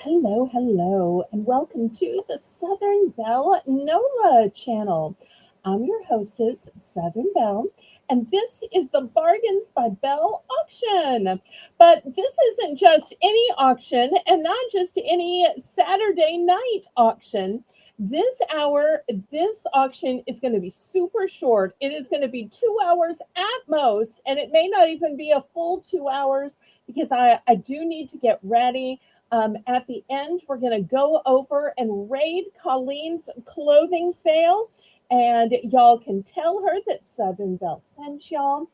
Hello, hello, and welcome to the Southern Belle NOLA channel. I'm your hostess, Southern Belle, and this is the Bargains by Belle auction. But this isn't just any auction and not just any Saturday night auction. This auction is going to be super short. It is going to be 2 hours at most, and it may not even be a full 2 hours because I do need to get ready. At the end, we're going to go over and raid Colleen's clothing sale, and y'all can tell her that Southern Belle sent y'all.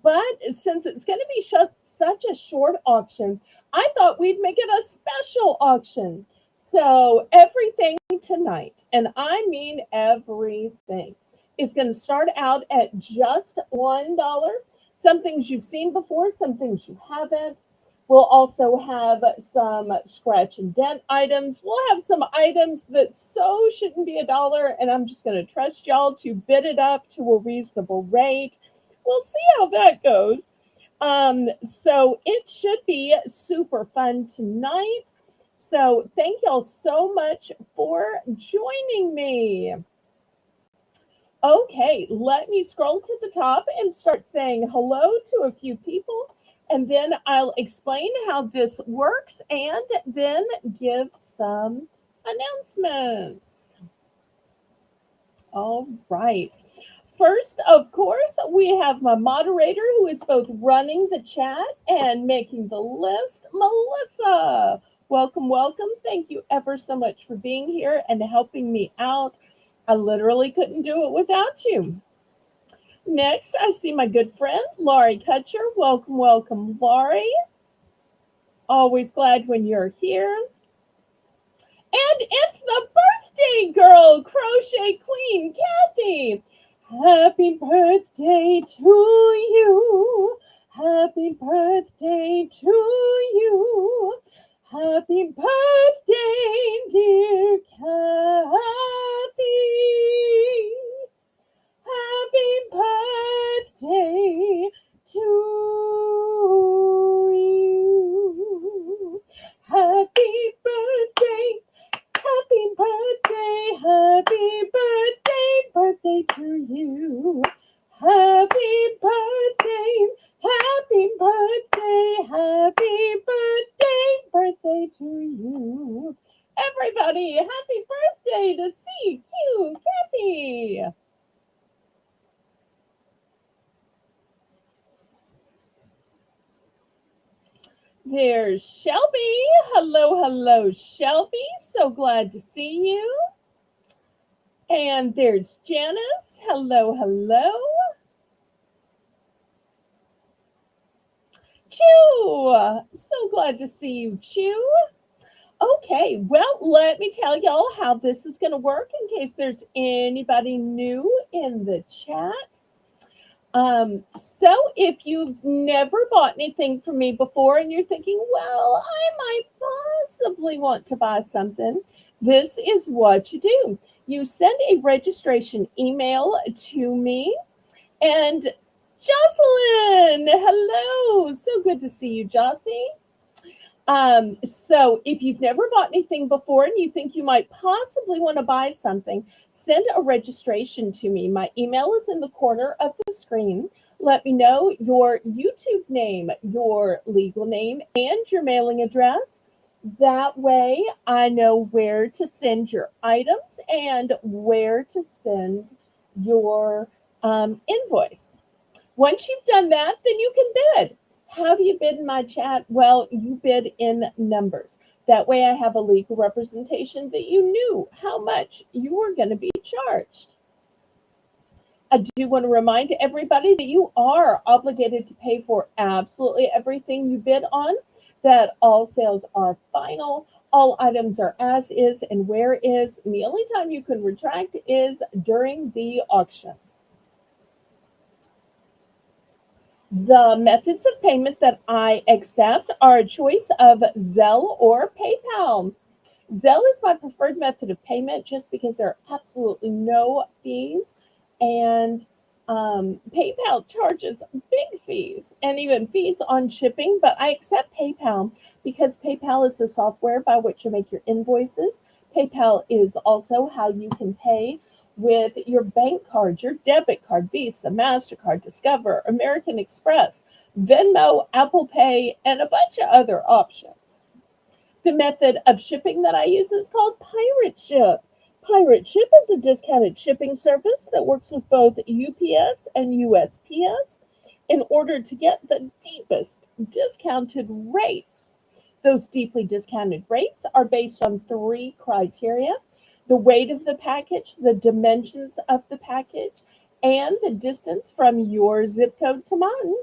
But since it's going to be such a short auction, I thought we'd make it a special auction. So everything tonight, and I mean everything, is going to start out at just $1. Some things you've seen before, some things you haven't. We'll also have some scratch and dent items. We'll have some items that so shouldn't be $1, and I'm just going to trust y'all to bid it up to a reasonable rate. We'll see how that goes. So it should be super fun tonight. So thank y'all so much for joining me. Okay, let me scroll to the top and start saying hello to a few people, and then I'll explain how this works and then give some announcements. All right. First, of course, we have my moderator who is both running the chat and making the list, Melissa. Welcome, welcome. Thank you ever so much for being here and helping me out. I literally couldn't do it without you. Next, I see my good friend, Laurie Kutcher. Welcome, welcome, Laurie. Always glad when you're here. And it's the birthday girl, Crochet Queen, Kathy. Happy birthday to you. Happy birthday to you. Happy birthday, dear Kathy. Happy birthday to you. Happy birthday. Happy birthday. Happy birthday to you. Happy birthday. Happy birthday. Happy birthday to you. Everybody, happy birthday to CQ Kathy. There's Shelby. Hello, hello, Shelby. So glad to see you. And there's Janice. Hello, hello. Chew. So glad to see you, Chew. Okay, well, let me tell y'all how this is going to work in case there's anybody new in the chat. So if you've never bought anything from me before and you're thinking, well, I might possibly want to buy something, this is what you do. You send a registration email to me. And Jocelyn, hello. So good to see you, Jossie. So if you've never bought anything before and you think you might possibly want to buy something, send a registration to me. My email is in the corner of the screen. Let me know your YouTube name, your legal name, and your mailing address. That way I know where to send your items and where to send your invoice. Once you've done that, then you can bid. How do you bid in my chat? Well, you bid in numbers. That way I have a legal representation that you knew how much you were going to be charged. I do want to remind everybody that you are obligated to pay for absolutely everything you bid on, that all sales are final, all items are as is and where is, and the only time you can retract is during the auction. The methods of payment that I accept are a choice of Zelle or PayPal. Zelle is my preferred method of payment just because there are absolutely no fees, and PayPal charges big fees and even fees on shipping, but I accept PayPal because PayPal is the software by which you make your invoices. PayPal is also how you can pay with your bank card, your debit card, Visa, MasterCard, Discover, American Express, Venmo, Apple Pay, and a bunch of other options. The method of shipping that I use is called Pirate Ship. Pirate Ship is a discounted shipping service that works with both UPS and USPS in order to get the deepest discounted rates. Those deeply discounted rates are based on three criteria: the weight of the package, the dimensions of the package, and the distance from your zip code to mine.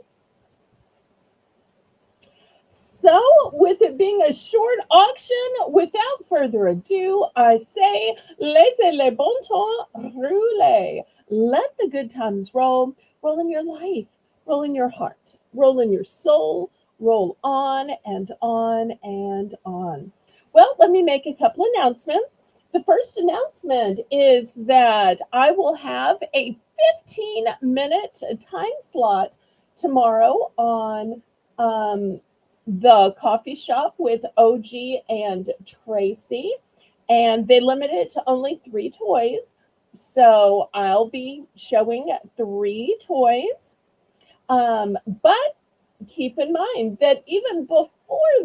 So, with it being a short auction, without further ado, I say, laissez les bon temps rouler. Let the good times roll. Roll in your life, roll in your heart, roll in your soul, roll on and on and on. Well, let me make a couple announcements. The first announcement is that I will have a 15-minute time slot tomorrow on the coffee shop with OG and Tracy, and they limit it to only three toys. So I'll be showing three toys. But keep in mind that even before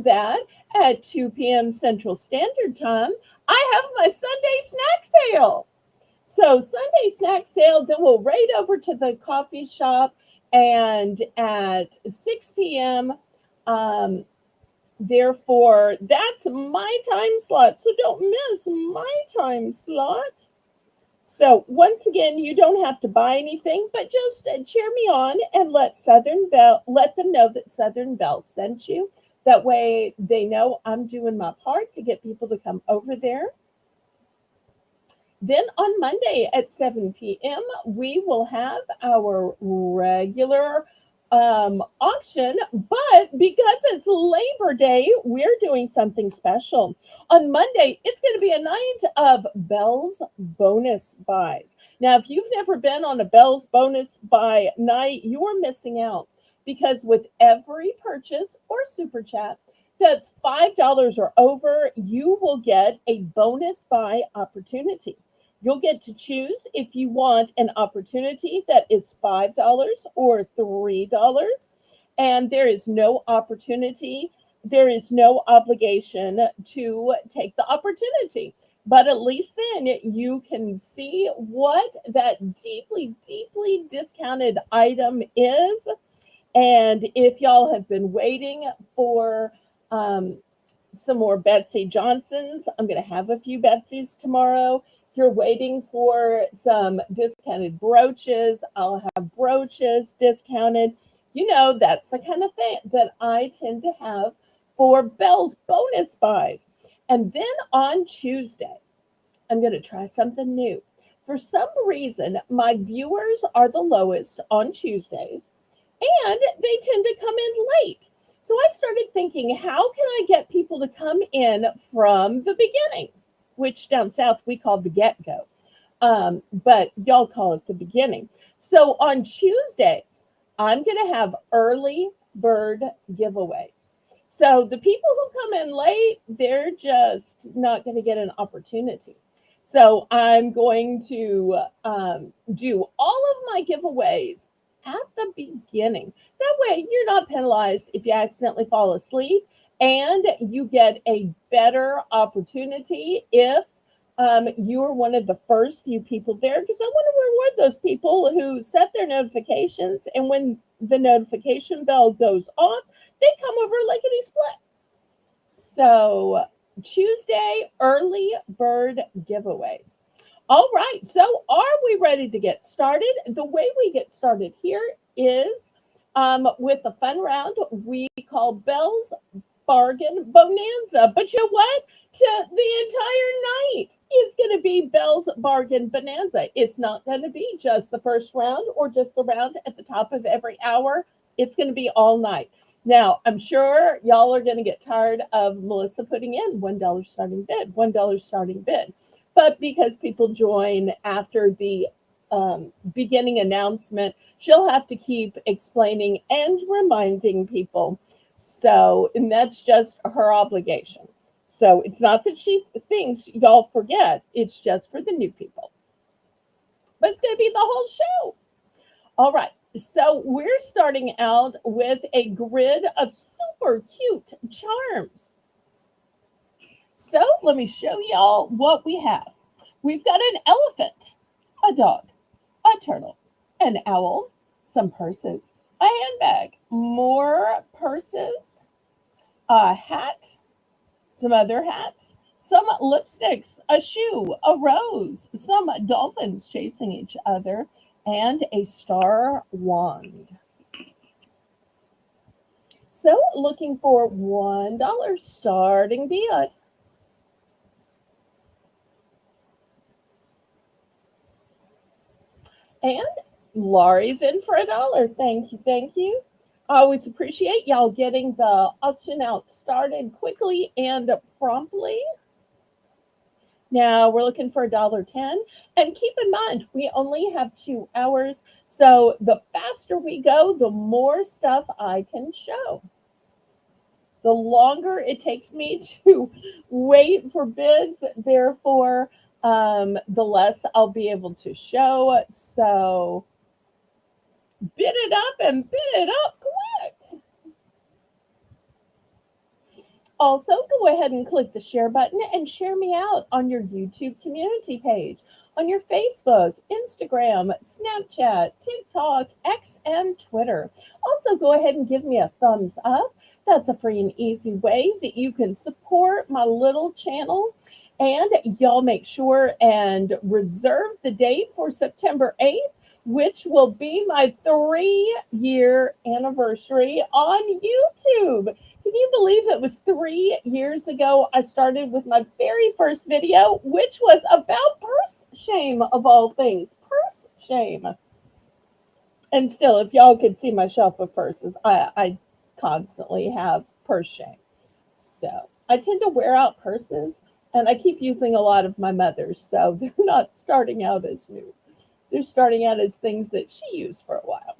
that, at 2 p.m. Central Standard Time, I have my Sunday snack sale. So Sunday snack sale, then we'll raid over to the coffee shop, and at 6 p.m. Therefore, that's my time slot. So don't miss my time slot. So once again, you don't have to buy anything, but just cheer me on and let them know that Southern Belle sent you. That way they know I'm doing my part to get people to come over there. Then on Monday at 7 p.m., we will have our regular auction, but because it's Labor Day, we're doing something special. On Monday, it's going to be a night of Belle's bonus buys. Now, if you've never been on a Belle's bonus buy night, you are missing out because with every purchase or super chat that's $5 or over, you will get a bonus buy opportunity. You'll get to choose if you want an opportunity that is $5 or $3. And there is no opportunity, there is no obligation to take the opportunity. But at least then you can see what that deeply, deeply discounted item is. And if y'all have been waiting for some more Betsy Johnsons, I'm going to have a few Betsy's tomorrow. If you're waiting for some discounted brooches, I'll have brooches discounted. You know, that's the kind of thing that I tend to have for Belle's bonus buys. And then on Tuesday, I'm going to try something new. For some reason, my viewers are the lowest on Tuesdays, and they tend to come in late. So I started thinking, how can I get people to come in from the beginning, which down south we call the get-go, but y'all call it the beginning. So on Tuesdays, I'm going to have early bird giveaways. So the people who come in late, they're just not going to get an opportunity. So I'm going to do all of my giveaways at the beginning. That way you're not penalized if you accidentally fall asleep, and you get a better opportunity if you are one of the first few people there, because I want to reward those people who set their notifications, and when the notification bell goes off, they come over lickety split. So Tuesday, early bird giveaways. All right, so are we ready to get started? The way we get started here is with a fun round we call Belle's Bargain Bonanza. But you know what? The entire night is going to be Belle's Bargain Bonanza. It's not going to be just the first round or just the round at the top of every hour. It's going to be all night. Now, I'm sure y'all are going to get tired of Melissa putting in $1 starting bid, $1 starting bid. But because people join after the beginning announcement, she'll have to keep explaining and reminding people. So, and that's just her obligation. So it's not that she thinks y'all forget, it's just for the new people. But it's going to be the whole show. All right. So we're starting out with a grid of super cute charms. So let me show y'all what we have. We've got an elephant, a dog, a turtle, an owl, some purses, a handbag, more purses, a hat, some other hats, some lipsticks, a shoe, a rose, some dolphins chasing each other, and a star wand. So looking for $1 starting bid. And Laurie's in for $1. Thank you, thank you. I always appreciate y'all getting the auction out started quickly and promptly. Now we're looking for $1.10. And keep in mind, we only have 2 hours. So the faster we go, the more stuff I can show. The longer it takes me to wait for bids, therefore, the less I'll be able to show. So bid it up and bid it up quick. Also, go ahead and click the share button and share me out on your YouTube community page, on your Facebook, Instagram, Snapchat, TikTok, X, and Twitter. Also, go ahead and give me a thumbs up. That's a free and easy way that you can support my little channel. And y'all make sure and reserve the date for September 8th, which will be my 3-year anniversary on YouTube. Can you believe it was 3 years ago I started with my very first video, which was about purse shame of all things. Purse shame. And still, if y'all could see my shelf of purses, I constantly have purse shame. So I tend to wear out purses, and I keep using a lot of my mother's, so they're not starting out as new. They're starting out as things that she used for a while.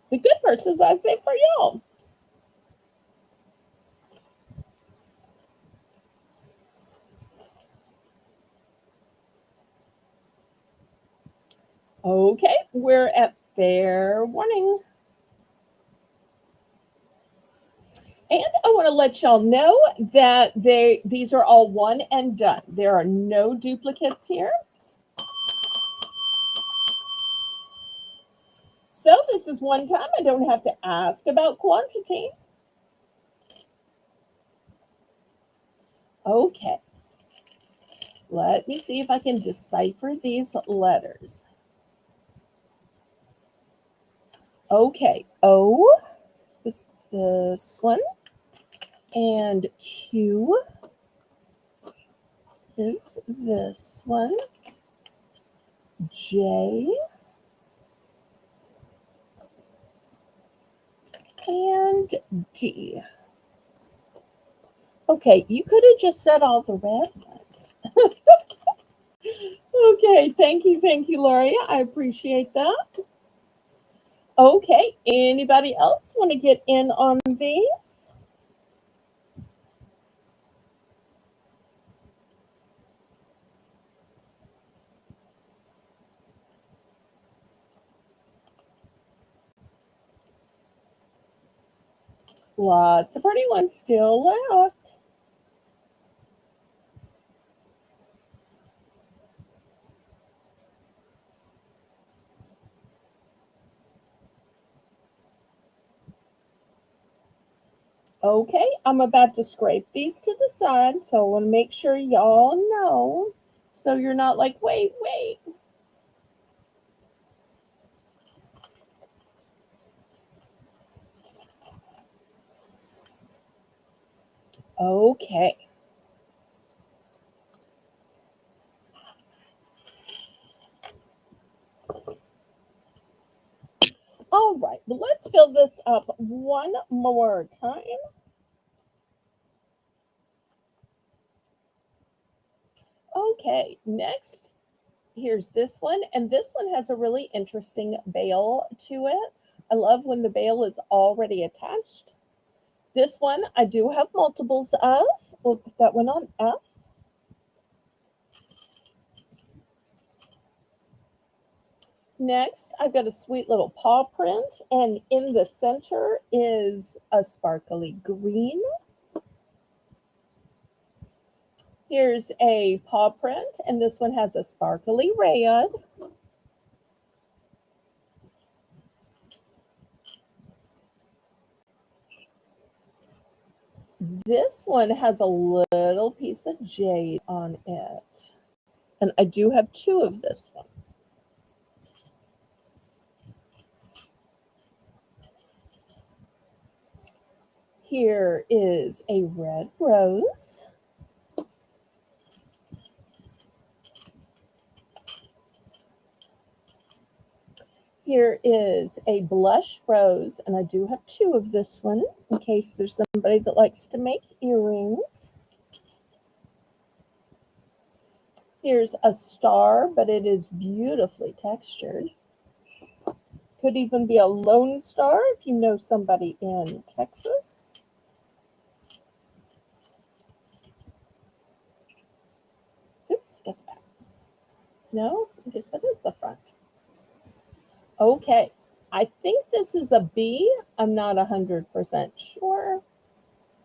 The good purses I save for y'all. Okay, we're at fair warning. And I want to let y'all know that these are all one and done. There are no duplicates here. So this is one time I don't have to ask about quantity. Okay. Let me see if I can decipher these letters. Okay, O is this one, and Q is this one, J, and D. Okay, you could have just said all the red ones. Okay, thank you, Laurie. I appreciate that. Okay, anybody else want to get in on these? Lots of pretty ones still left. Okay, I'm about to scrape these to the side, so I want to make sure y'all know. So you're not like, wait. Okay. All right, well, let's fill this up one more time. Okay, next, here's this one, and this one has a really interesting bail to it. I love when the bail is already attached. This one I do have multiples of. We'll put that one on F. Next, I've got a sweet little paw print, and in the center is a sparkly green. Here's a paw print, and this one has a sparkly red. This one has a little piece of jade on it. And I do have two of this one. Here is a red rose. Here is a blush rose, and I do have two of this one in case there's somebody that likes to make earrings. Here's a star, but it is beautifully textured. Could even be a lone star if you know somebody in Texas. Oops, get the back. No, I guess that is the front. Okay, I think this is a B. I'm not 100% sure.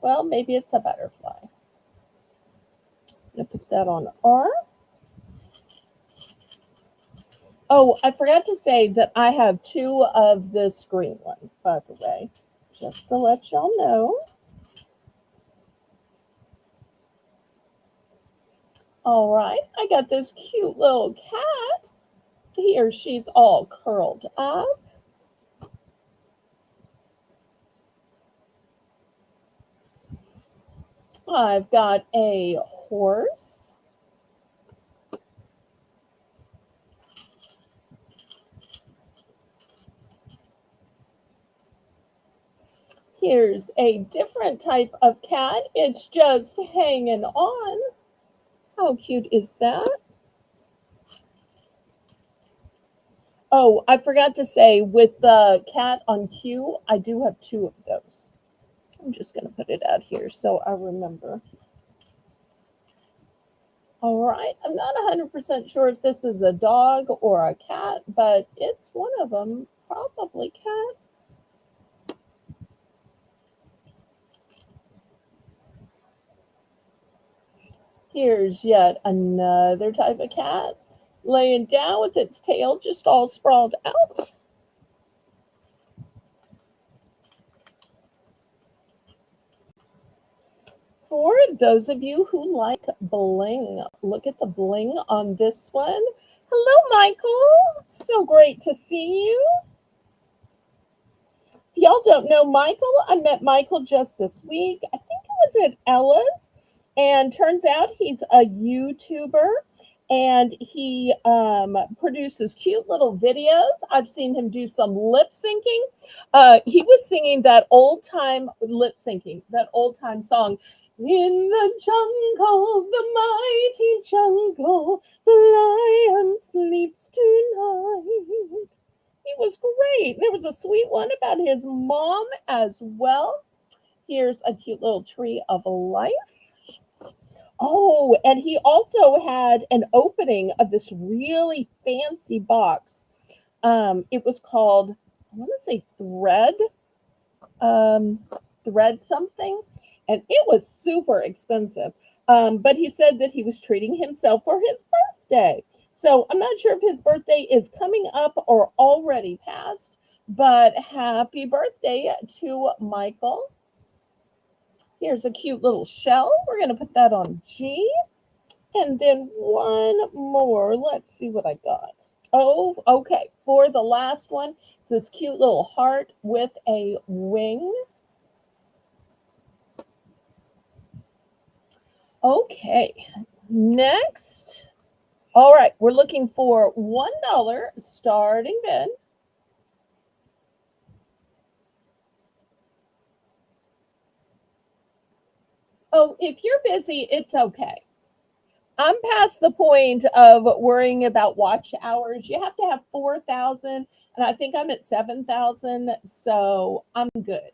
Well, maybe it's a butterfly. I'm going to put that on R. Oh, I forgot to say that I have two of this green one, by the way, just to let y'all know. All right, I got this cute little cat. Here, she's all curled up. I've got a horse. Here's a different type of cat. It's just hanging on. How cute is that? Oh, I forgot to say, with the cat on Q, I do have two of those. I'm just going to put it out here so I remember. All right, I'm not 100% sure if this is a dog or a cat, but it's one of them, probably cat. Here's yet another type of cat, laying down with its tail just all sprawled out. For those of you who like bling, look at the bling on this one. Hello, Michael. So great to see you. If y'all don't know Michael, I met Michael just this week. I think it was at Ella's. And turns out he's a YouTuber, and he produces cute little videos. I've seen him do some lip syncing. He was singing that old time lip syncing, that old time song. In the jungle, the mighty jungle, the lion sleeps tonight. He was great. There was a sweet one about his mom as well. Here's a cute little tree of life. Oh, and he also had an opening of this really fancy box. It was called, I want to say um, Thread something, and it was super expensive. But he said that he was treating himself for his birthday. So I'm not sure if his birthday is coming up or already passed, but happy birthday to Michael. Here's a cute little shell. We're going to put that on G. And then one more. Let's see what I got. Oh, okay. For the last one, it's this cute little heart with a wing. Okay. Next. All right. We're looking for $1 starting bid. Oh, if you're busy, it's okay. I'm past the point of worrying about watch hours. You have to have 4,000, and I think I'm at 7,000, so I'm good.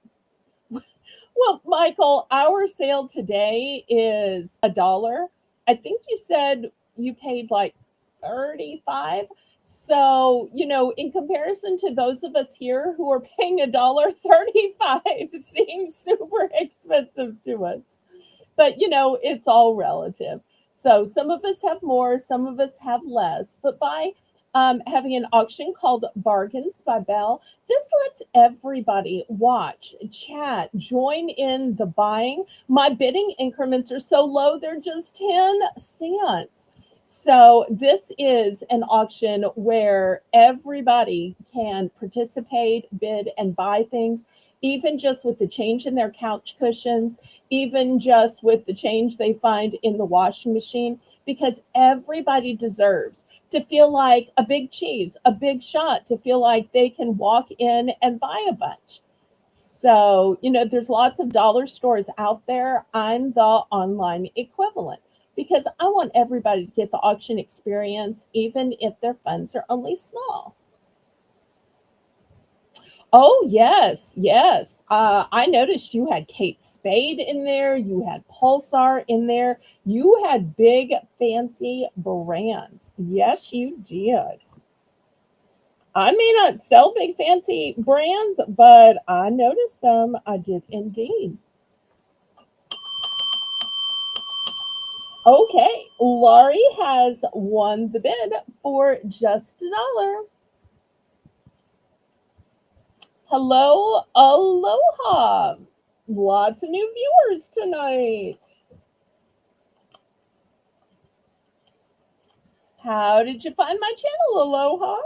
Well, Michael, our sale today is a dollar. I think you said you paid like 35. So, in comparison to those of us here who are paying a dollar 35 seems super expensive to us. But it's all relative. So some of us have more, some of us have less. But by having an auction called Bargains by Belle, this lets everybody watch, chat, join in the buying. My bidding increments are so low, they're just 10 cents. So this is an auction where everybody can participate, bid, and buy things, even just with the change in their couch cushions, even just with the change they find in the washing machine, because everybody deserves to feel like a big cheese, a big shot, to feel like they can walk in and buy a bunch. So, there's lots of dollar stores out there. I'm the online equivalent because I want everybody to get the auction experience, even if their funds are only small. Oh, yes, yes. I noticed you had Kate Spade in there, you had Pulsar in there, you had big fancy brands. Yes, you did. I may not sell big fancy brands, but I noticed them. I did indeed. Okay, Laurie has won the bid for just a dollar. Hello, aloha. Lots of new viewers tonight. How did you find my channel, Aloha?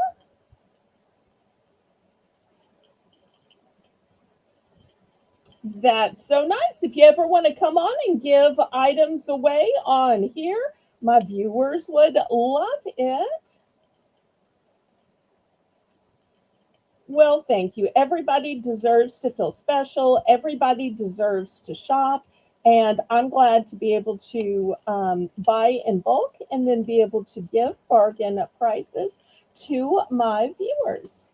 That's so nice. If you ever want to come on and give items away on here, my viewers would love it. Well, thank you. Everybody deserves to feel special. Everybody deserves to shop. And I'm glad to be able to buy in bulk and then be able to give bargain prices to my viewers.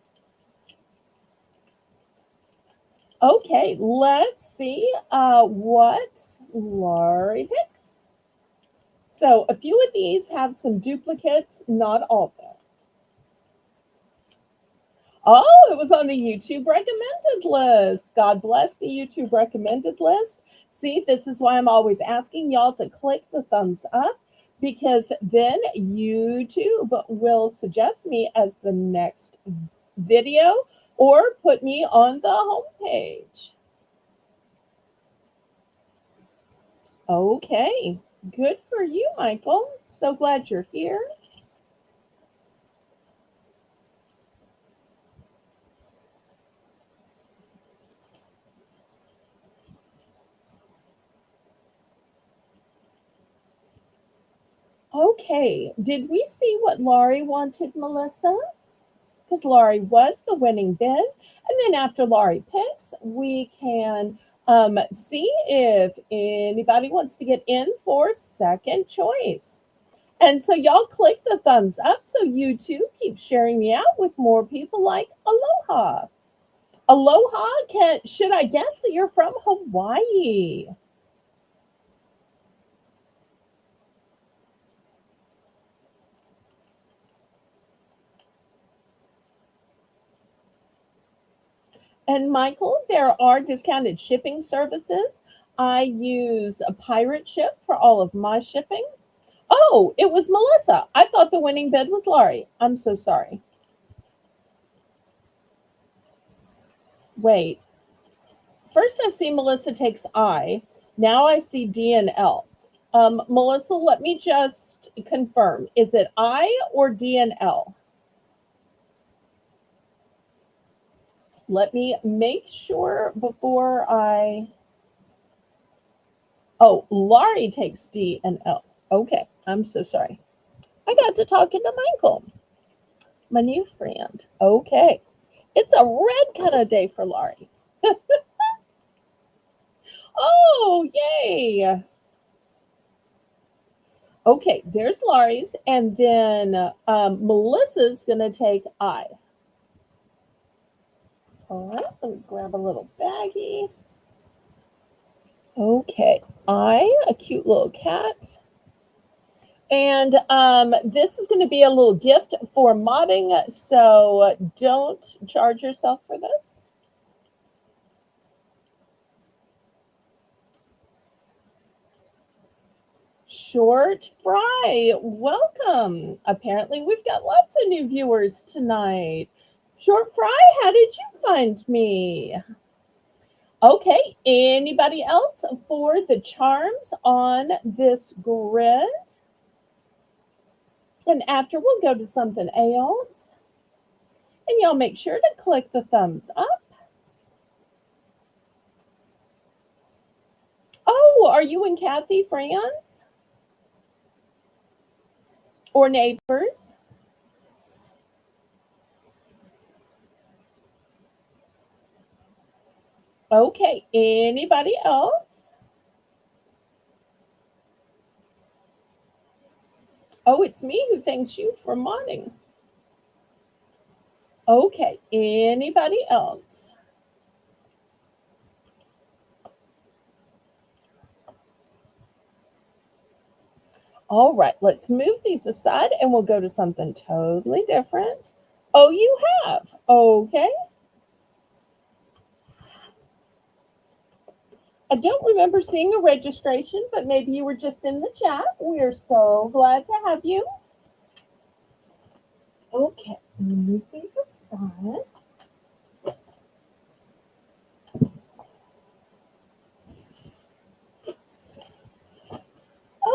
Okay, let's see what Laurie picks. So a few of these have some duplicates, not all of them. Oh, it was on the YouTube recommended list. God bless the YouTube recommended list. See, this is why I'm always asking y'all to click the thumbs up, because then YouTube will suggest me as the next video or put me on the homepage. Okay, good for you, Michael. So glad you're here. Okay, did we see what Laurie wanted, Melissa? Because Laurie was the winning bid. And then after Laurie picks, we can see if anybody wants to get in for second choice. And so y'all click the thumbs up so YouTube keeps sharing me out with more people like Aloha. Aloha, should I guess that you're from Hawaii? And Michael, there are discounted shipping services. I use a pirate ship for all of my shipping. Oh, it was Melissa. I thought the winning bid was Laurie. I'm so sorry. Wait. First I see Melissa takes I. Now I see D and L. Melissa, let me just confirm. Is it I or D and L? Let me make sure before I... Oh, Laurie takes D and L. Okay, I'm so sorry. I got to talking to Michael, my new friend. Okay, it's a red kind of day for Laurie. Oh, yay. Okay, there's Laurie's, and then Melissa's gonna take I. All right, let me grab a little baggie. Okay, I, a cute little cat. And this is going to be a little gift for modding, so don't charge yourself for this. Short Fry, welcome. Apparently, we've got lots of new viewers tonight. Short Fry, how did you find me? Okay, anybody else for the charms on this grid? And after, we'll go to something else. And y'all make sure to click the thumbs up. Oh, are you and Kathy friends? Or neighbors? Okay, anybody else? Oh, it's me who thanks you for modding. Okay, anybody else? All right, let's move these aside and we'll go to something totally different. Oh, you have. Okay. I don't remember seeing a registration, but maybe you were just in the chat. We're so glad to have you. Okay, move these aside.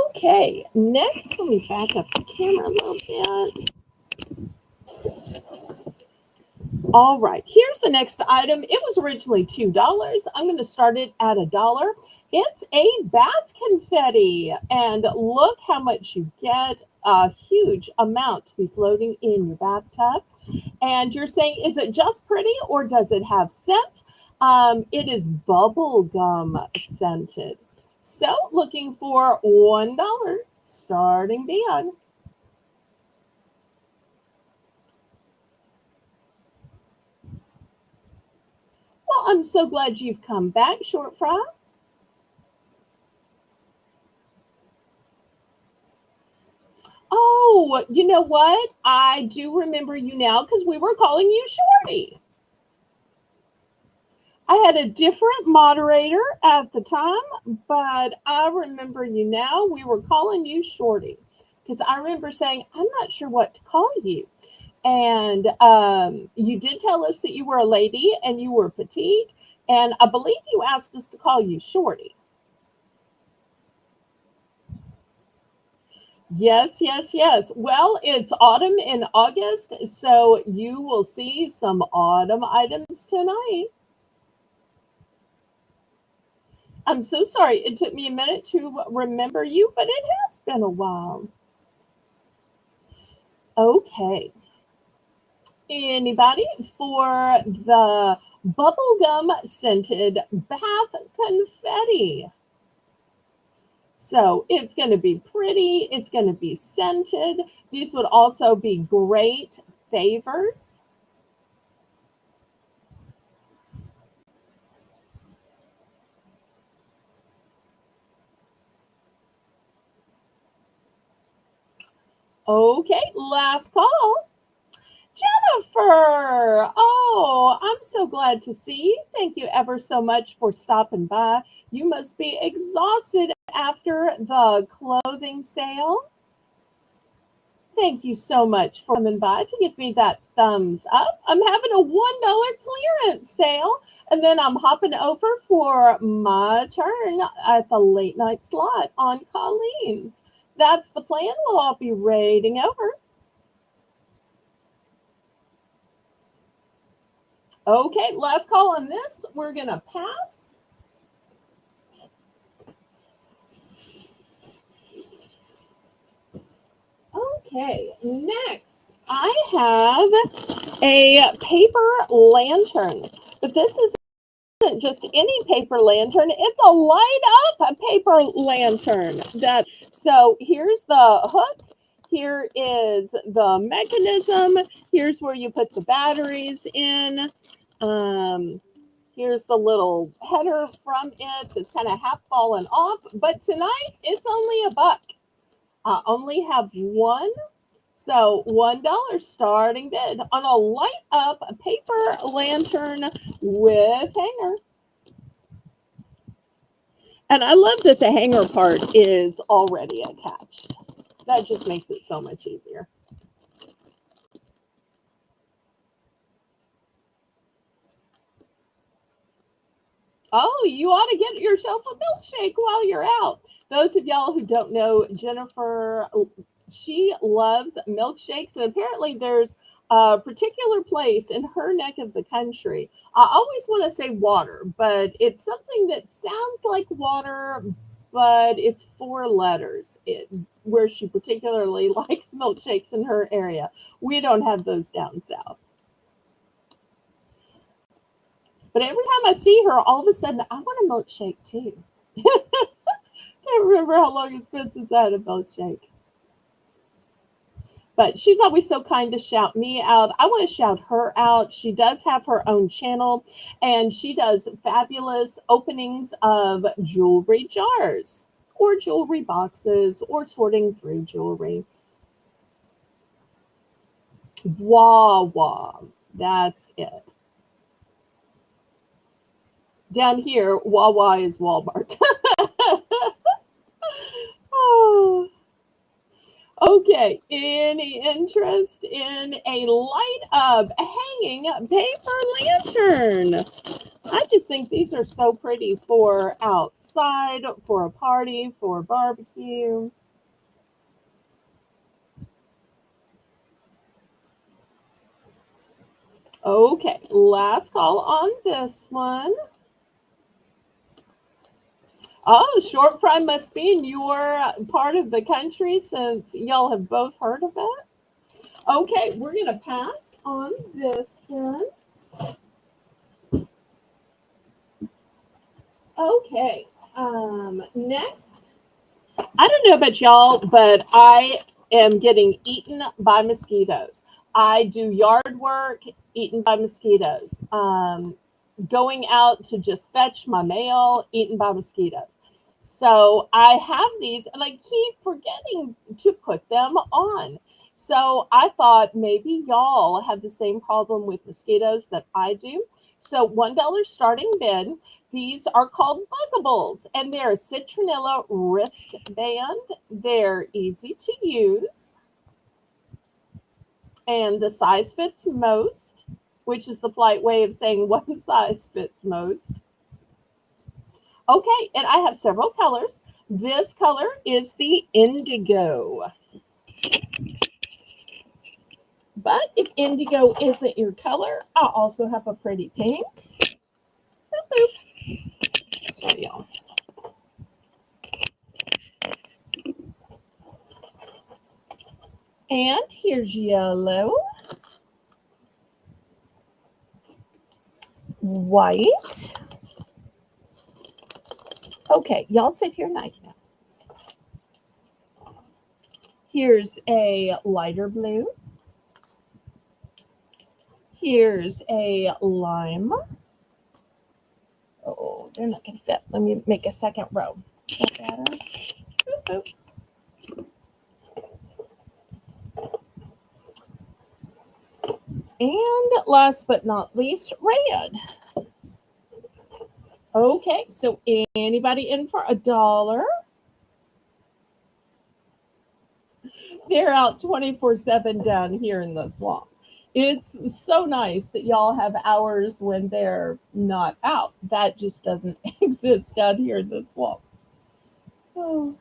Okay, next, let me back up the camera a little bit. All right, here's the next item. It was originally $2. I'm going to start it at $1. It's a bath confetti, and look how much you get. A huge amount to be floating in your bathtub. And you're saying, is it just pretty or does it have scent? It is bubble gum scented. So looking for $1 starting beyond. Well, I'm so glad you've come back, Short Fry. Oh, you know what? I do remember you now because we were calling you Shorty. I had a different moderator at the time, but I remember you now. We were calling you Shorty because I remember saying, I'm not sure what to call you. And you did tell us that you were a lady and you were petite. And I believe you asked us to call you Shorty. Yes, yes, yes. Well, it's autumn in August, so you will see some autumn items tonight. I'm so sorry it took me a minute to remember you, but it has been a while. Okay. Anybody for the bubblegum scented bath confetti? So it's going to be pretty, it's going to be scented. These would also be great favors. Okay, last call. Jennifer, oh, I'm so glad to see you. Thank you ever so much for stopping by. You must be exhausted after the clothing sale. Thank you so much for coming by to give me that thumbs up. I'm having a $1 clearance sale, and then I'm hopping over for my turn at the late night slot on Colleen's. That's the plan. We'll all be raiding over. Okay, last call on this. We're going to pass. Okay, next I have a paper lantern, but this isn't just any paper lantern. It's a light up paper lantern that So here's the hook. Here is the mechanism. Here's where you put the batteries in. Um, Here's the little header from it that's kind of half fallen off. But tonight it's only a buck. I only have one. So $1 starting bid on a light up paper lantern with hanger. And I love that the hanger part is already attached. That just makes it so much easier. Oh, you ought to get yourself a milkshake while you're out. Those of y'all who don't know Jennifer, she loves milkshakes, and apparently there's a particular place in her neck of the country. I always want to say water, but it's something that sounds like water, but it's four letters. Where she particularly likes milkshakes in her area. We don't have those down south. But every time I see her, all of a sudden, I want a milkshake too. Can't remember how long it's been since I had a milkshake. But she's always so kind to shout me out. I want to shout her out. She does have her own channel, and she does fabulous openings of jewelry jars or jewelry boxes or sorting through jewelry. Wawa. That's it. Down here, Wawa is Walmart. Oh, okay. Any interest in a light up hanging paper lantern? I just think these are so pretty for outside, for a party, for a barbecue. Okay, last call on this one. Oh, short fry must be in your part of the country since y'all have both heard of it. Okay, we're going to pass on this one. Okay, next. I don't know about y'all, but I am getting eaten by mosquitoes. I do yard work, eaten by mosquitoes. Going out to just fetch my mail, eaten by mosquitoes. So I have these and I keep forgetting to put them on. So I thought maybe y'all have the same problem with mosquitoes that I do. So $1 starting bid. These are called Buggables and they're a citronella wristband. They're easy to use and the size fits most, which is the polite way of saying one size fits most. Okay, and I have several colors. This color is the indigo. But if indigo isn't your color, I also have a pretty pink. Boop, boop. Sorry, y'all. And here's yellow, white. Okay, y'all sit here nice now. Here's a lighter blue. Here's a lime. Oh, they're not going to fit. Let me make a second row. Is that better? Boop, boop. And last but not least, red. Okay, so anybody in for $1? They're out 24/7 down here in the swamp. It's so nice that y'all have hours when they're not out. That just doesn't exist down here in the swamp. Oh.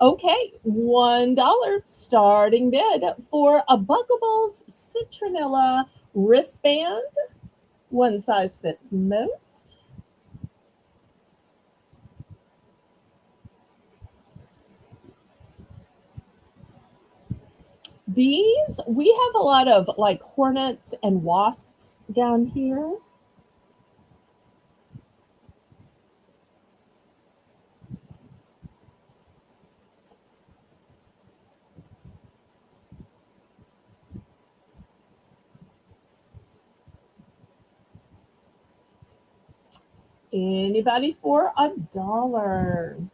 Okay, $1 starting bid for a Buggables Citronella wristband. One size fits most. These, we have a lot of like hornets and wasps down here. Anybody for $1?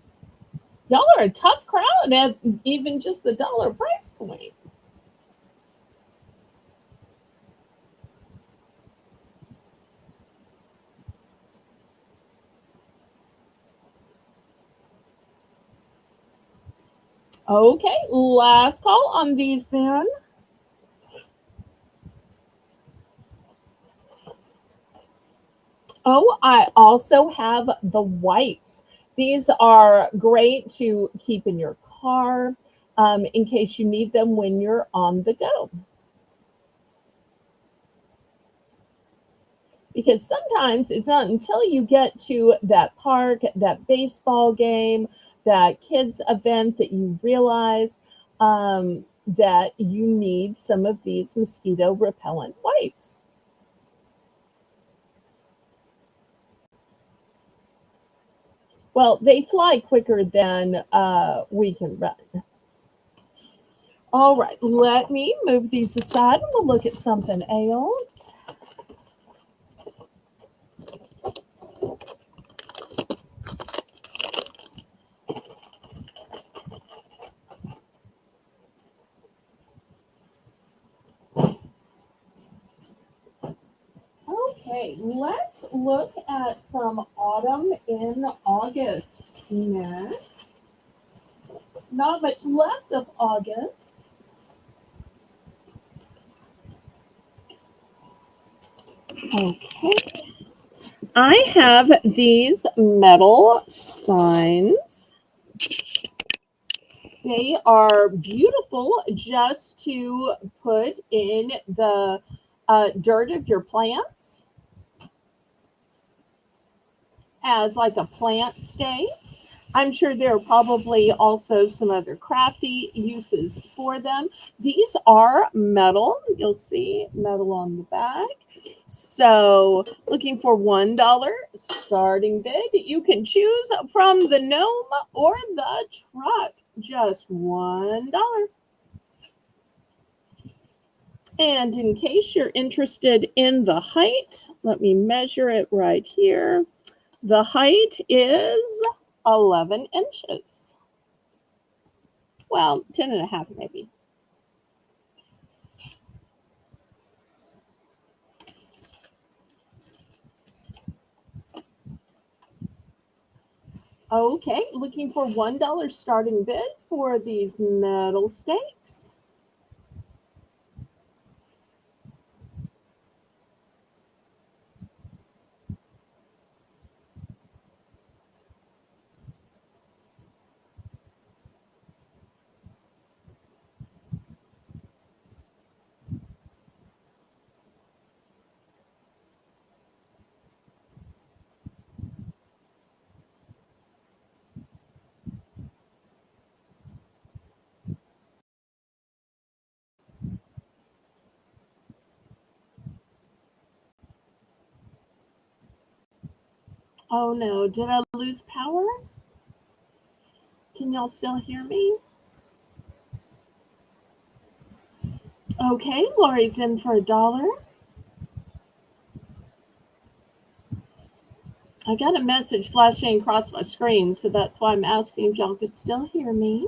Y'all are a tough crowd at even just the dollar price point. Okay, last call on these then. Oh, I also have the whites. These are great to keep in your car in case you need them when you're on the go. Because sometimes it's not until you get to that park, that baseball game, that kids event that you realize that you need some of these mosquito repellent wipes. Well, they fly quicker than we can run. All right, let me move these aside and we'll look at something else. Okay, let's look at some autumn in August next. Not much left of August. Okay, I have these metal signs. They are beautiful just to put in the dirt of your plants as like a plant stay. I'm sure there are probably also some other crafty uses for them. These are metal. You'll see metal on the back. So, looking for $1 starting bid. You can choose from the gnome or the truck. Just $1. And in case you're interested in the height, let me measure it right here. The height is 11 inches. Well, 10 and a half maybe. Okay, looking for $1 starting bid for these metal stakes. Oh no, did I lose power? Can y'all still hear me? Okay, Lori's in for $1. I got a message flashing across my screen, so that's why I'm asking if y'all could still hear me.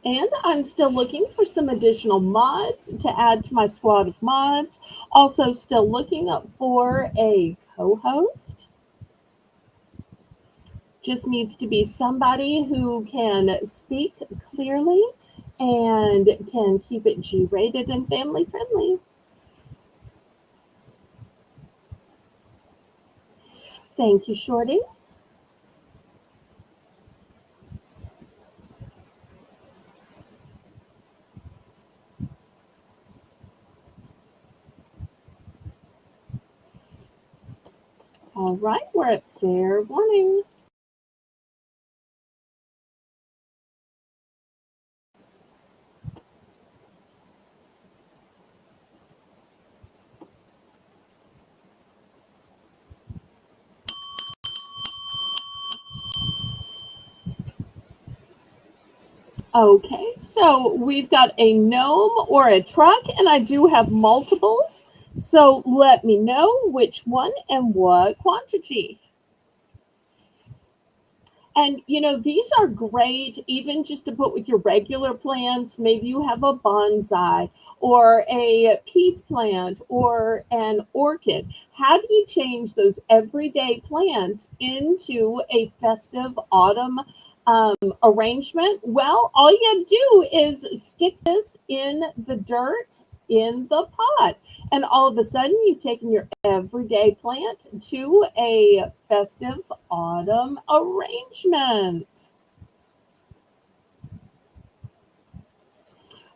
And I'm still looking for some additional mods to add to my squad of mods. Also, still looking up for a co host. Just needs to be somebody who can speak clearly and can keep it G rated and family friendly. Thank you, Shorty. All right, we're at fair warning. Okay, so we've got a gnome or a truck, and I do have multiples. So let me know which one and what quantity. And these are great even just to put with your regular plants. Maybe you have a bonsai or a peace plant or an orchid. How do you change those everyday plants into a festive autumn arrangement? Well, all you do is stick this in the dirt in the pot, and all of a sudden you've taken your everyday plant to a festive autumn arrangement.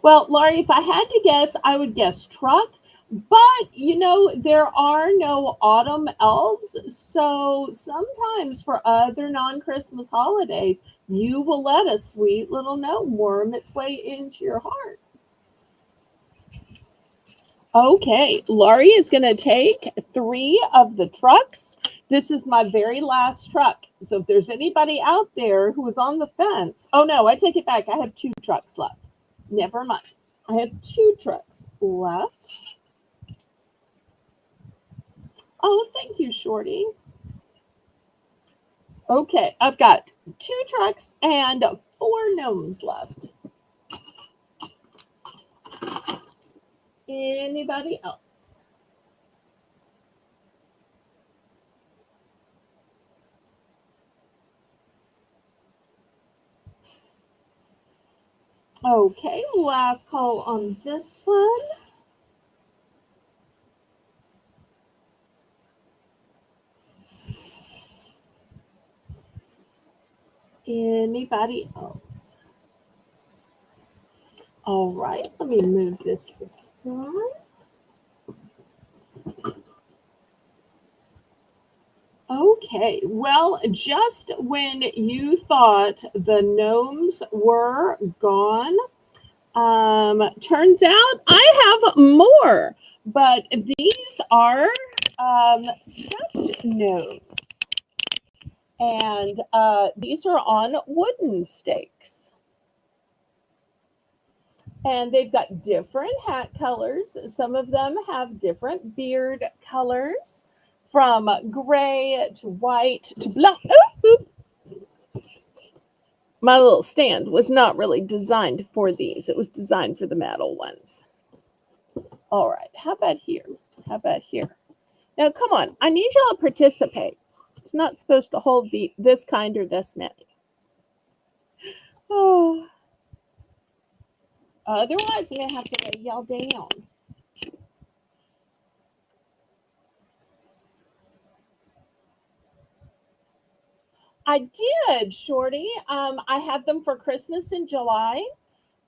Well, Laurie, if I had to guess, I would guess truck. But there are no autumn elves, so sometimes for other non Christmas holidays, you will let a sweet little gnome worm its way into your heart. Okay, Laurie is going to take three of the trucks. This is my very last truck. So if there's anybody out there who is on the fence, oh no, I take it back. I have two trucks left. Never mind. I have two trucks left. Oh, thank you, Shorty. Okay, I've got two trucks and four gnomes left. Anybody else? Okay, last call on this one. Anybody else? All right, let me move this aside. Okay, well, just when you thought the gnomes were gone, turns out I have more, but these are stuffed gnomes, and these are on wooden stakes. And they've got different hat colors. Some of them have different beard colors, from gray to white to black. Oh, my little stand was not really designed for these. It was designed for the metal ones. All right, how about here? How about here? Now, come on. I need y'all to participate. It's not supposed to hold this kind or this many. Oh, otherwise, I'm going to have to lay y'all down. I did, Shorty. I had them for Christmas in July,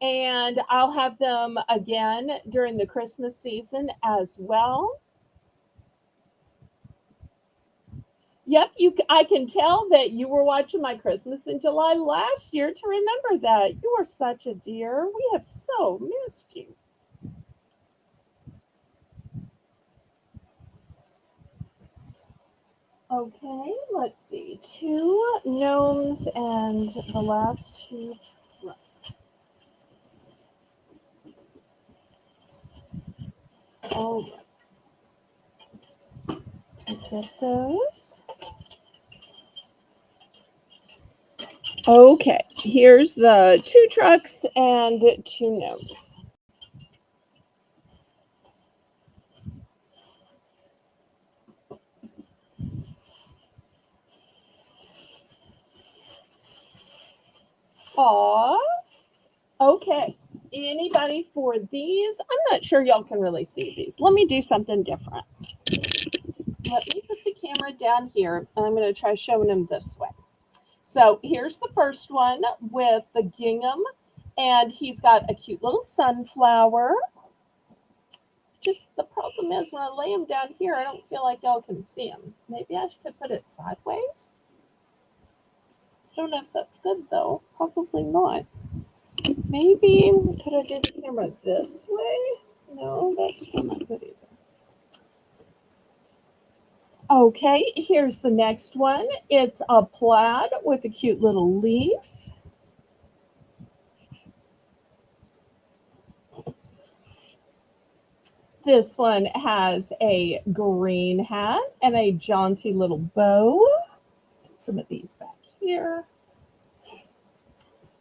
and I'll have them again during the Christmas season as well. Yep, I can tell that you were watching my Christmas in July last year to remember that. You are such a dear. We have so missed you. Okay, let's see. Two gnomes and the last two trucks. All right, get those. Okay, here's the two trucks and two gnomes. Aw. Okay. Anybody for these? I'm not sure y'all can really see these. Let me do something different. Let me put the camera down here. I'm going to try showing them this way. So here's the first one with the gingham, and he's got a cute little sunflower. Just the problem is when I lay him down here, I don't feel like y'all can see him. Maybe I should put it sideways. I don't know if that's good though. Probably not. Maybe could I do the camera this way? No, that's still not good either. Okay, here's the next one. It's a plaid with a cute little leaf. This one has a green hat and a jaunty little bow. Put some of these back here.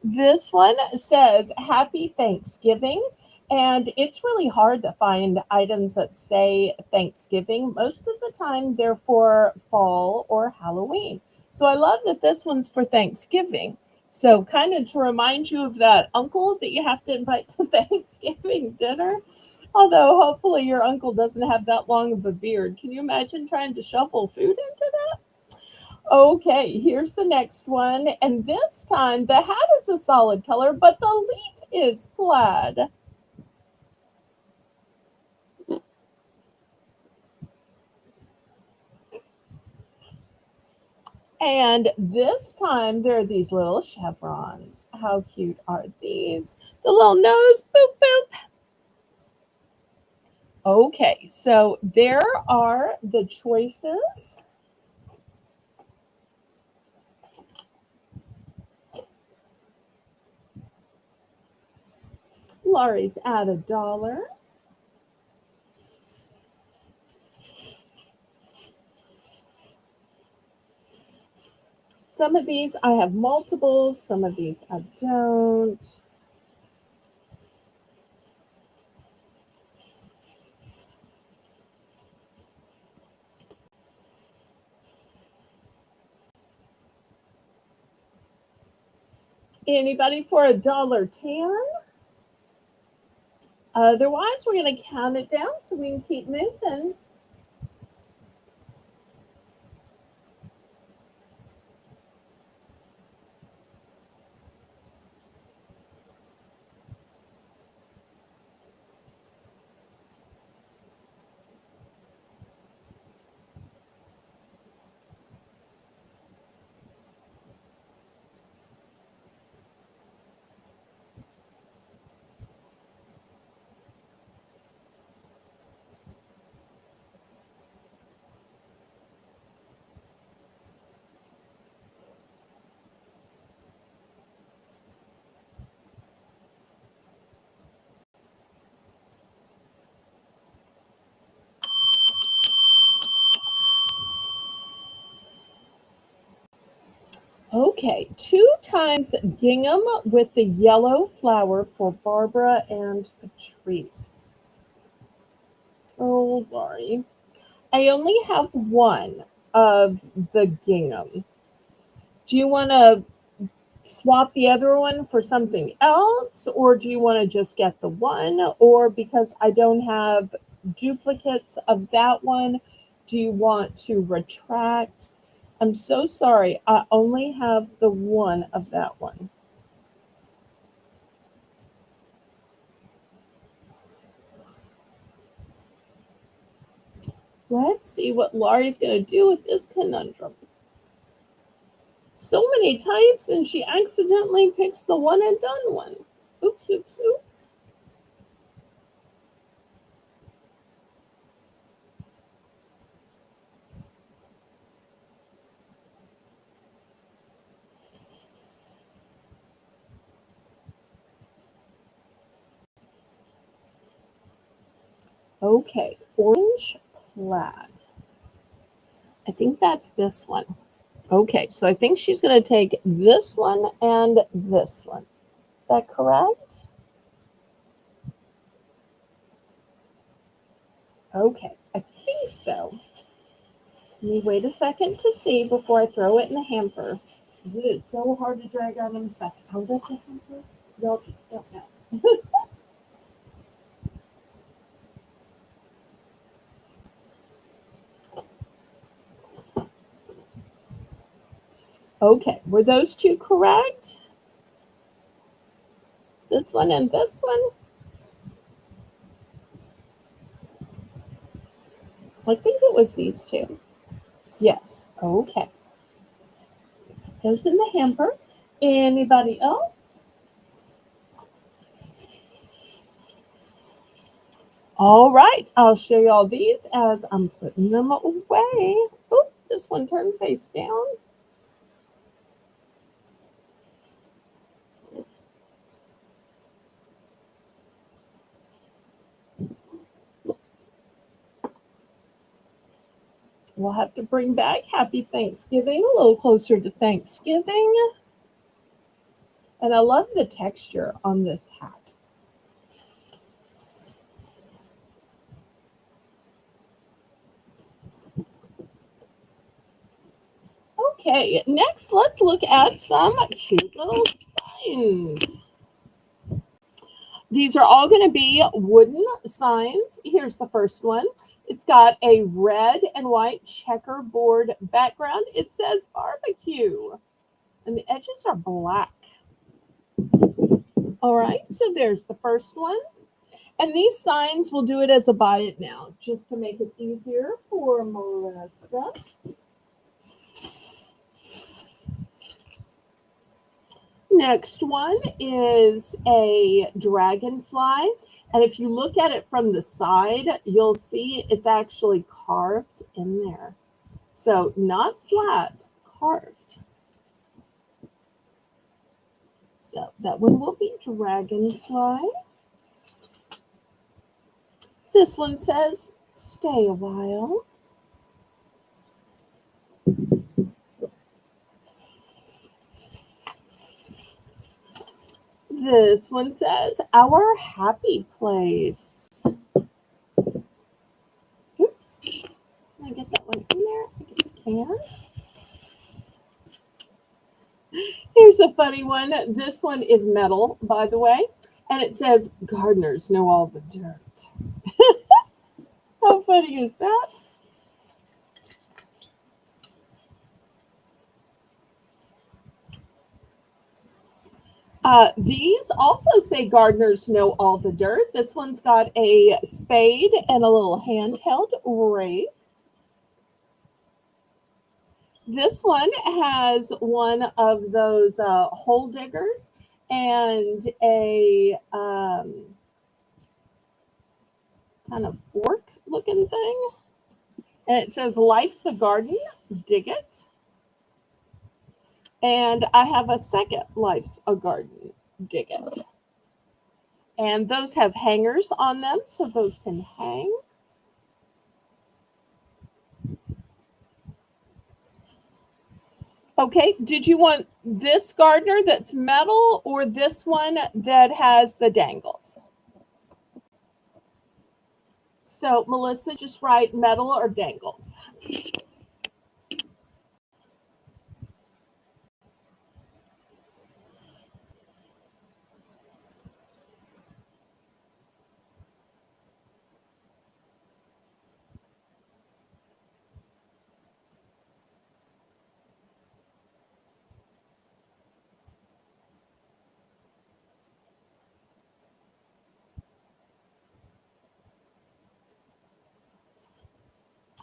This one says Happy Thanksgiving, and it's really hard to find items that say Thanksgiving. Most of the time, they're for fall or Halloween. So I love that this one's for Thanksgiving. So, kind of to remind you of that uncle that you have to invite to Thanksgiving dinner. Although, hopefully, your uncle doesn't have that long of a beard. Can you imagine trying to shovel food into that? Okay, here's the next one. And this time the hat is a solid color, but the leaf is plaid. And this time there are these little chevrons. How cute are these? The little nose, boop, boop. Okay, so there are the choices. Laurie's at $1. Some of these I have multiples, some of these I don't. Anybody for $1.10? Otherwise, we're going to count it down so we can keep moving. Okay, 2 times gingham with the yellow flower for Barbara and Patrice. Oh, sorry. I only have one of the gingham. Do you want to swap the other one for something else, or do you want to just get the one? Or because I don't have duplicates of that one, do you want to retract? I'm so sorry. I only have the one of that one. Let's see what Laurie's going to do with this conundrum. So many types, and she accidentally picks the one and done one. Oops, oops, oops. Okay, orange plaid. I think that's this one. Okay, so I think she's going to take this one and this one. Is that correct? Okay, I think so. Let me wait a second to see before I throw it in the hamper. It is so hard to drag items back out of the hamper. Y'all just don't know. Okay, were those two correct? This one and this one? I think it was these two. Yes. Okay. Those in the hamper. Anybody else? All right. I'll show you all these as I'm putting them away. Oh, this one turned face down. We'll have to bring back Happy Thanksgiving a little closer to Thanksgiving. And I love the texture on this hat. Okay, next let's look at some cute little signs. These are all going to be wooden signs. Here's the first one. It's got a red and white checkerboard background. It says barbecue, and the edges are black. All right, so there's the first one. And these signs, we'll do it as a buy it now, just to make it easier for Melissa. Next one is a dragonfly. And if you look at it from the side, you'll see it's actually carved in there. So not flat, carved. So that one will be dragonfly. This one says, stay a while. This one says, our happy place. Oops. Can I get that one in there? I guess I can. Here's a funny one. This one is metal, by the way. And it says, gardeners know all the dirt. How funny is that? These also say gardeners know all the dirt. This one's got a spade and a little handheld rake. This one has one of those hole diggers and a kind of fork looking thing. And it says, life's a garden, dig it. And I have a second, life's a garden, dig it. And those have hangers on them, so those can hang. Okay, did you want this gardener that's metal or this one that has the dangles? So, Melissa, just write metal or dangles.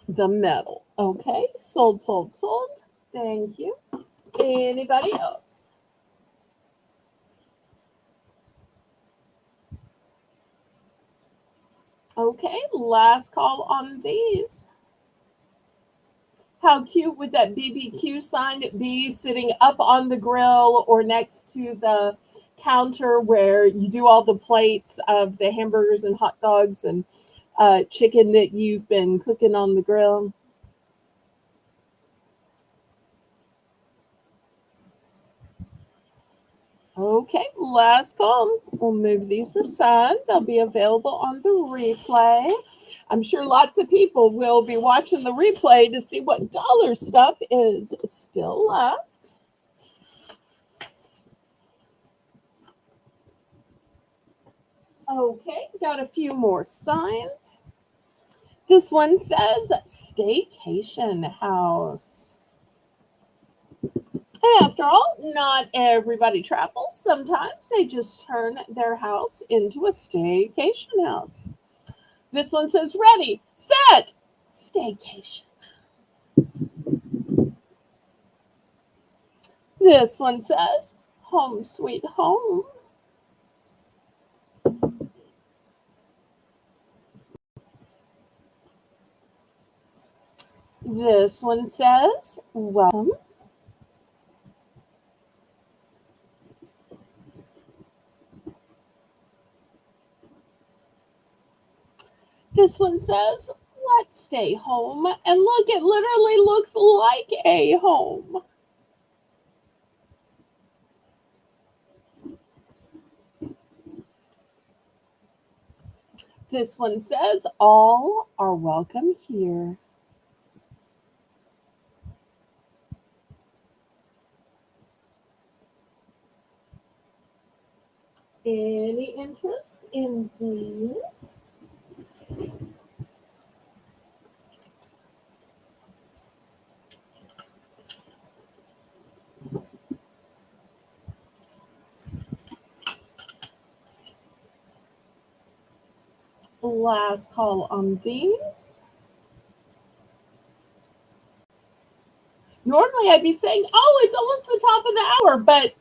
The metal. Okay, sold, sold, sold. Thank you. Anybody else? Okay, last call on these. How cute would that BBQ sign be sitting up on the grill or next to the counter where you do all the plates of the hamburgers and hot dogs and chicken that you've been cooking on the grill? Okay, last call. We'll move these aside. They'll be available on the replay. I'm sure lots of people will be watching the replay to see what dollar stuff is still left. Okay, got a few more signs. This one says staycation house. And after all, not everybody travels. Sometimes they just turn their house into a staycation house. This one says ready, set, staycation. This one says home sweet home. This one says welcome. This one says Let's stay home. And look, it literally looks like a home. This one says, all are welcome here. Any interest in these? Last call on these. Normally I'd be saying, oh, it's almost the top of the hour, but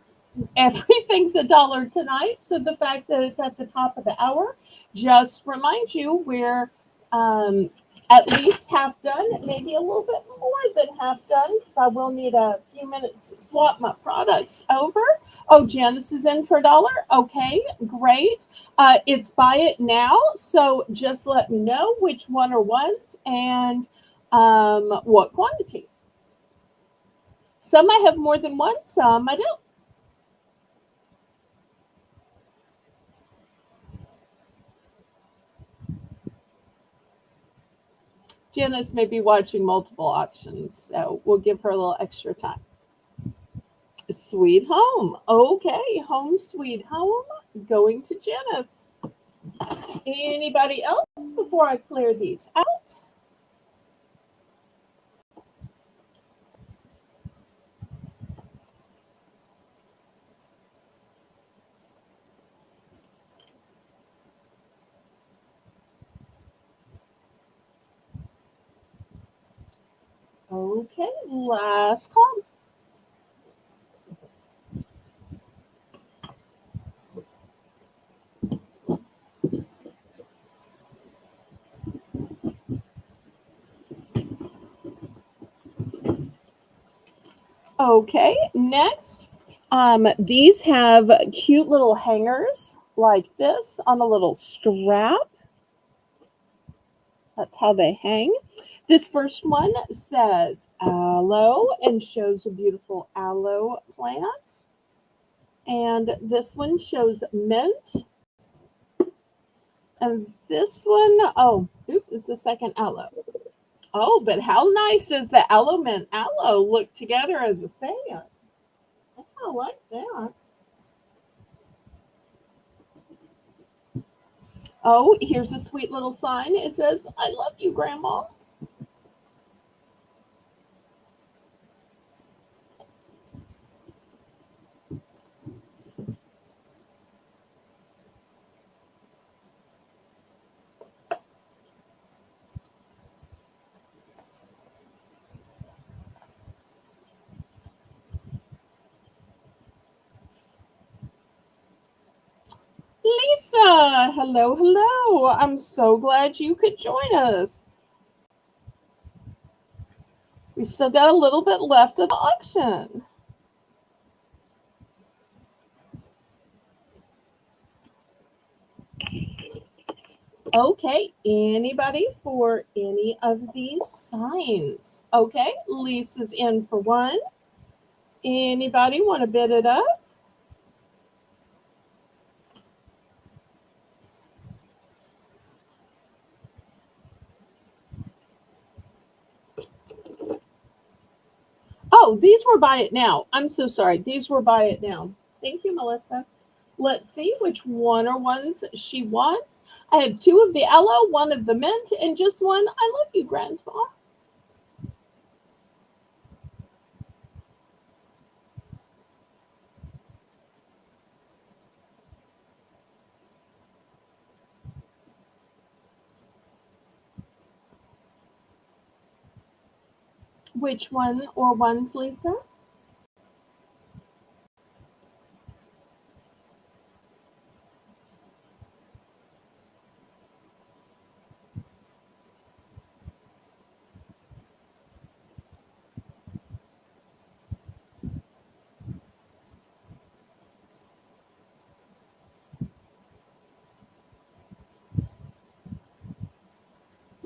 everything's $1 tonight. So the fact that it's at the top of the hour just reminds you we're at least half done, maybe a little bit more than half done, because I will need a few minutes to swap my products over. Oh, Janice is in for $1. Okay, great. It's buy it now. So just let me know which one are ones and what quantity. Some I have more than one, some I don't. Janice may be watching multiple auctions, so we'll give her a little extra time. Sweet home. Okay, home sweet home. Going to Janice. Anybody else before I clear these out? Okay, last call. Okay, next. These have cute little hangers like this on a little strap. That's how they hang. This first one says aloe and shows a beautiful aloe plant. And this one shows mint. And this one, oh, oops, it's the second aloe. Oh, but how nice does the aloe mint aloe look together as a set? I like that. Oh, here's a sweet little sign. It says, I love you, Grandma. Lisa, hello, hello. I'm so glad you could join us. We still got a little bit left of the auction. Okay, anybody for any of these signs? Okay, Lisa's in for one. Anybody want to bid it up? Oh, these were buy it now. I'm so sorry. These were buy it now. Thank you, Melissa. Let's see which one are ones she wants. I have two of the aloe, one of the mint, and just one I love you, Grandma. Which one or ones, Lisa?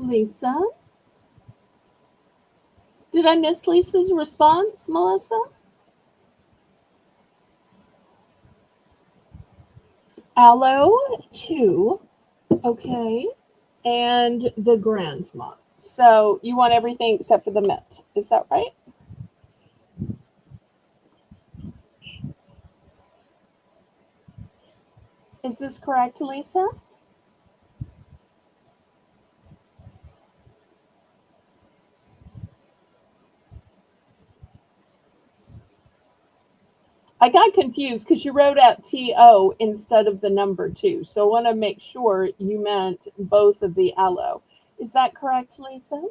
Lisa? Did I miss Lisa's response, Melissa? Aloe, 2. Okay. And the grandma. So you want everything except for the mint. Is that right? Is this correct, Lisa? I got confused because you wrote out TO instead of the number 2. So I want to make sure you meant both of the aloe. Is that correct, Lisa?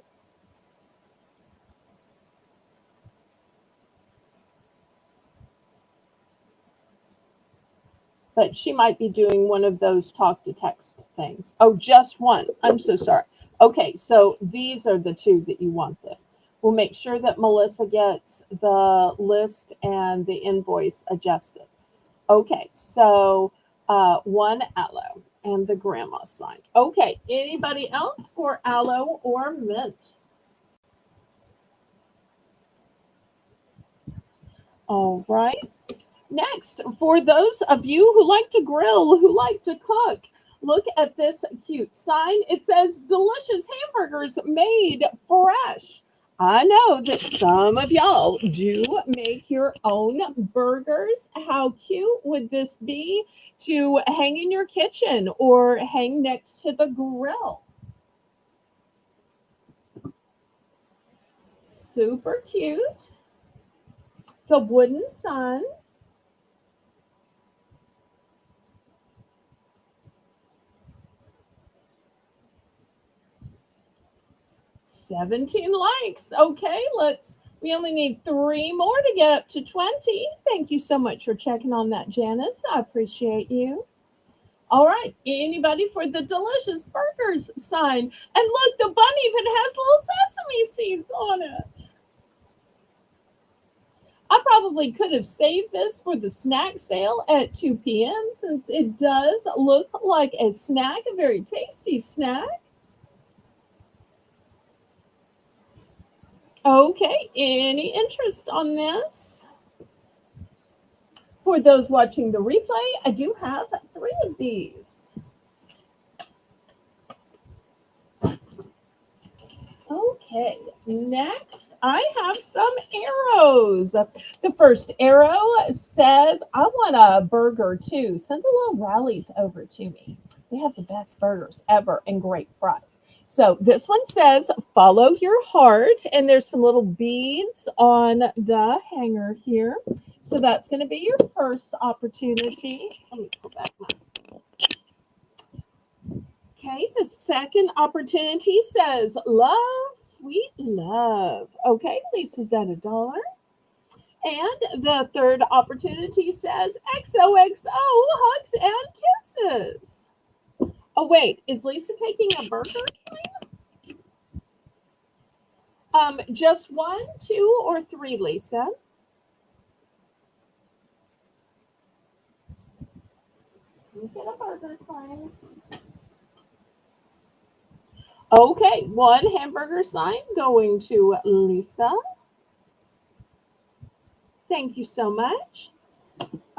But she might be doing one of those talk to text things. Oh, just one. I'm so sorry. Okay, so these are the 2 that you want then. We'll make sure that Melissa gets the list and the invoice adjusted. Okay, so 1 aloe and the grandma sign. Okay, anybody else for aloe or mint? All right. Next, for those of you who like to grill, who like to cook, look at this cute sign. It says delicious hamburgers made fresh. I know that some of y'all do make your own burgers. How cute would this be to hang in your kitchen or hang next to the grill? Super cute. It's a wooden sign. 17 likes. Okay, we only need 3 more to get up to 20. Thank you so much for checking on that, Janice. I appreciate you. All right, anybody for the delicious burgers sign? And look, the bun even has little sesame seeds on it. I probably could have saved this for the snack sale at 2 p.m. since it does look like a snack, a very tasty snack. Okay, any interest on this? For those watching the replay, I do have 3 of these. Okay, next I have some arrows. The first arrow says, I want a burger too. Send a little rallies over to me. They have the best burgers ever and great fries. So this one says, follow your heart. And there's some little beads on the hanger here. So that's going to be your first opportunity. Let me pull back my. Okay, the second opportunity says, love, sweet love. Okay, Lisa's at $1. And the third opportunity says, XOXO, hugs and kisses. Oh, wait, is Lisa taking a burger? Just 1, 2, or 3, Lisa? Get a burger sign. Okay, 1 hamburger sign going to Lisa. Thank you so much.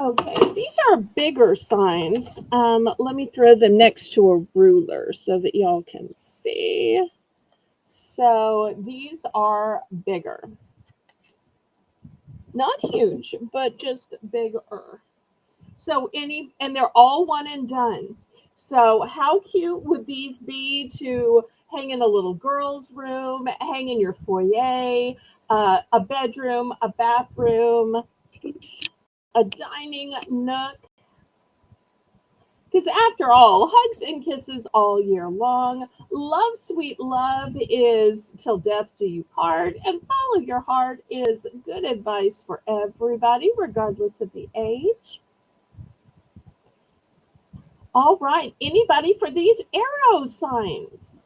Okay, these are bigger signs. Let me throw them next to a ruler so that y'all can see. So these are bigger. Not huge, but just bigger. So and they're all one and done. So how cute would these be to hang in a little girl's room, hang in your foyer, a bedroom, a bathroom, a dining nook? Because after all, hugs and kisses all year long. Love, sweet love is till death do you part. And follow your heart is good advice for everybody, regardless of the age. All right, anybody for these arrow signs?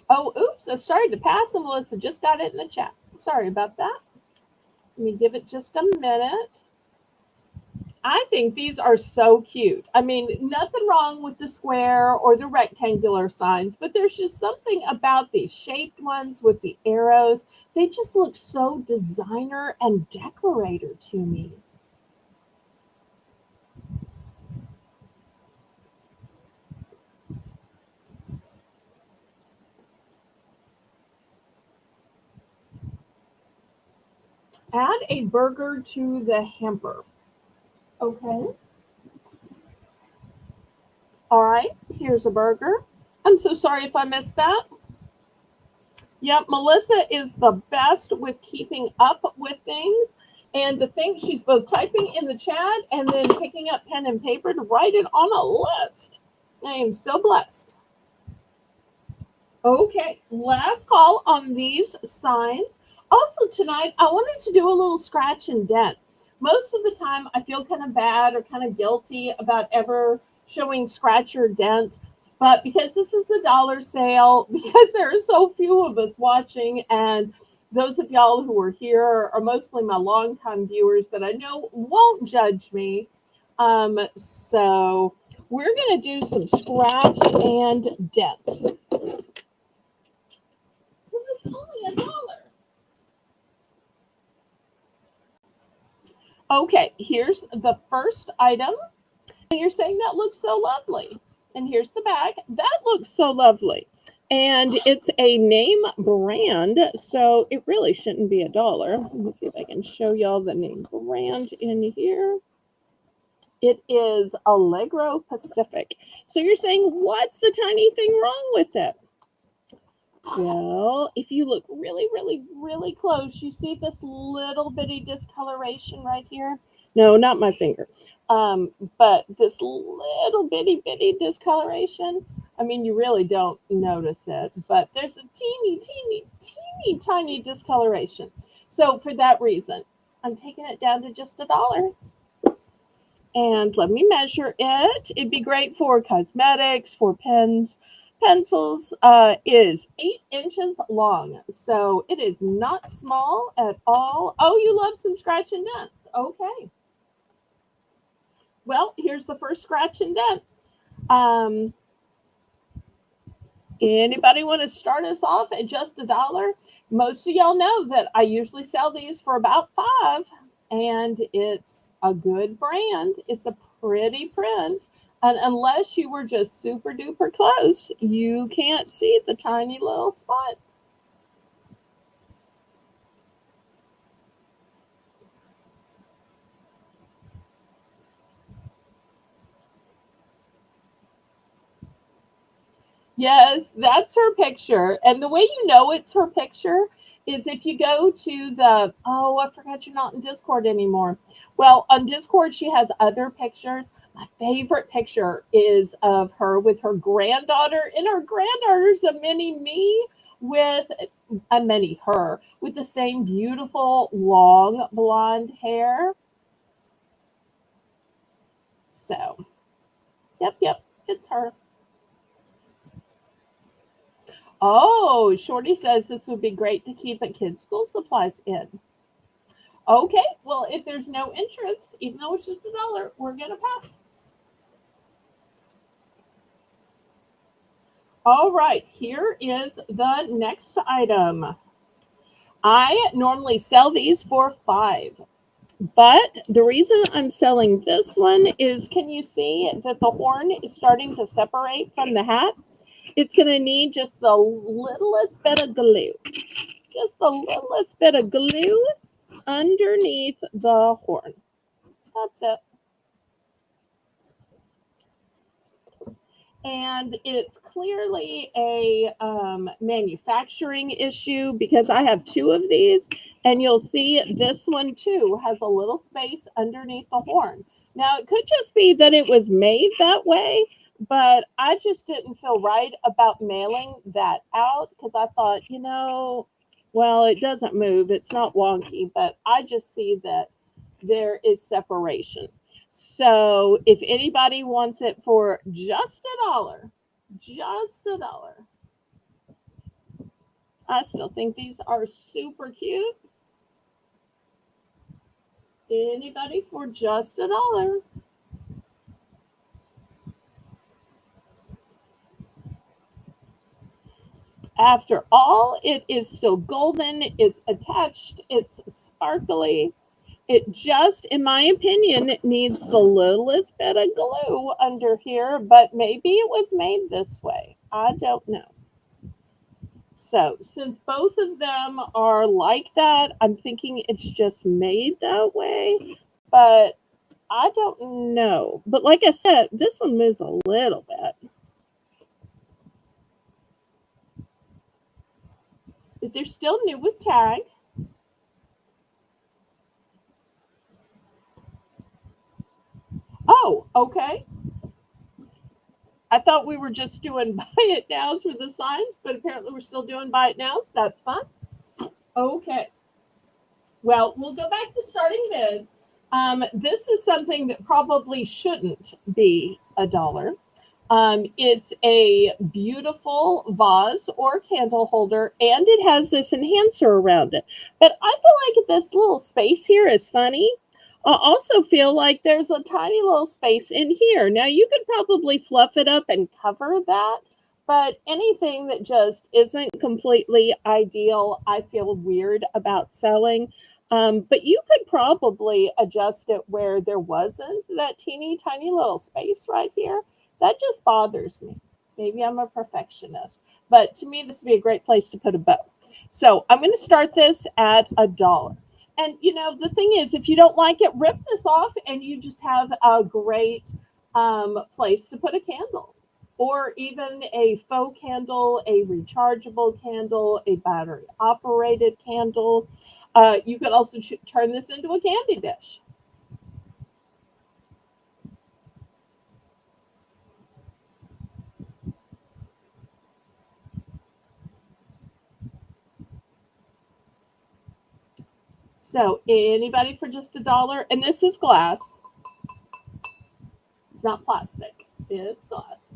Oh, oops, I started to pass and Melissa just got it in the chat. Sorry about that. Let me give it just a minute. I think these are so cute. I mean, nothing wrong with the square or the rectangular signs, but there's just something about these shaped ones with the arrows. They just look so designer and decorator to me. Add a burger to the hamper. Okay. All right. Here's a burger. I'm so sorry if I missed that. Yep, Melissa is the best with keeping up with things. And to think she's both typing in the chat and then picking up pen and paper to write it on a list. I am so blessed. Okay, last call on these signs. Also, tonight, I wanted to do a little scratch and dent. Most of the time, I feel kind of bad or kind of guilty about ever showing scratch or dent. But because this is a dollar sale, because there are so few of us watching, and those of y'all who are here are mostly my longtime viewers that I know won't judge me. So we're going to do some scratch and dent. It's only $1. Okay, here's the first item. And you're saying that looks so lovely. And here's the bag. That looks so lovely. And it's a name brand, so it really shouldn't be $1. Let me see if I can show y'all the name brand in here. It is Allegro Pacific. So you're saying, what's the tiny thing wrong with it? Well, if you look really, really, really close, you see this little bitty discoloration right here? No, not my finger. But this little bitty discoloration, I mean, you really don't notice it, but there's a teeny tiny discoloration. So for that reason, I'm taking it down to just $1. And let me measure it. It'd be great for cosmetics, for pens, pencils. Is 8 inches long, so it is not small at all. Oh, you love some scratch and dents. Okay. Well, here's the first scratch and dent. Anybody want to start us off at just $1? Most of y'all know that I usually sell these for about $5, and it's a good brand. It's a pretty print. And unless you were just super duper close, you can't see the tiny little spot. Yes, that's her picture. And the way you know it's her picture is if you go to the, oh, I forgot you're not in Discord anymore. Well, on Discord, she has other pictures. My favorite picture is of her with her granddaughter, and her granddaughter's a mini me with a mini her with the same beautiful long blonde hair. So, yep, it's her. Oh, Shorty says this would be great to keep at kids' school supplies in. Okay, well, if there's no interest, even though it's just $1, we're going to pass. All right, here is the next item. I normally sell these for $5, but the reason I'm selling this one is, can you see that the horn is starting to separate from the hat? It's going to need just the littlest bit of glue. Just the littlest bit of glue underneath the horn. That's it. And it's clearly a manufacturing issue because I have 2 of these, and you'll see this one too has a little space underneath the horn. Now, it could just be that it was made that way, but I just didn't feel right about mailing that out because I thought, well, it doesn't move. It's not wonky, but I just see that there is separation. So if anybody wants it for just $1, just $1, I still think these are super cute. Anybody for just $1? After all, it is still golden, it's attached, it's sparkly. It just, in my opinion, it needs the littlest bit of glue under here, but maybe it was made this way. I don't know. So, since both of them are like that, I'm thinking it's just made that way, but I don't know. But like I said, this one moves a little bit. But they're still new with tag. Oh, okay. I thought we were just doing buy it nows for the signs, but apparently we're still doing buy it nows. That's fine. Okay. Well, we'll go back to starting bids. This is something that probably shouldn't be $1. It's a beautiful vase or candle holder, and it has this enhancer around it. But I feel like this little space here is funny. I also feel like there's a tiny little space in here. Now, you could probably fluff it up and cover that, but anything that just isn't completely ideal, I feel weird about selling. But you could probably adjust it where there wasn't that teeny tiny little space right here. That just bothers me. Maybe I'm a perfectionist, but to me, this would be a great place to put a bow. So I'm going to start this at $1. And the thing is, if you don't like it, rip this off and you just have a great place to put a candle, or even a faux candle, a rechargeable candle, a battery operated candle. You could also turn this into a candy dish. So anybody for just $1? And this is glass. It's not plastic. It's glass.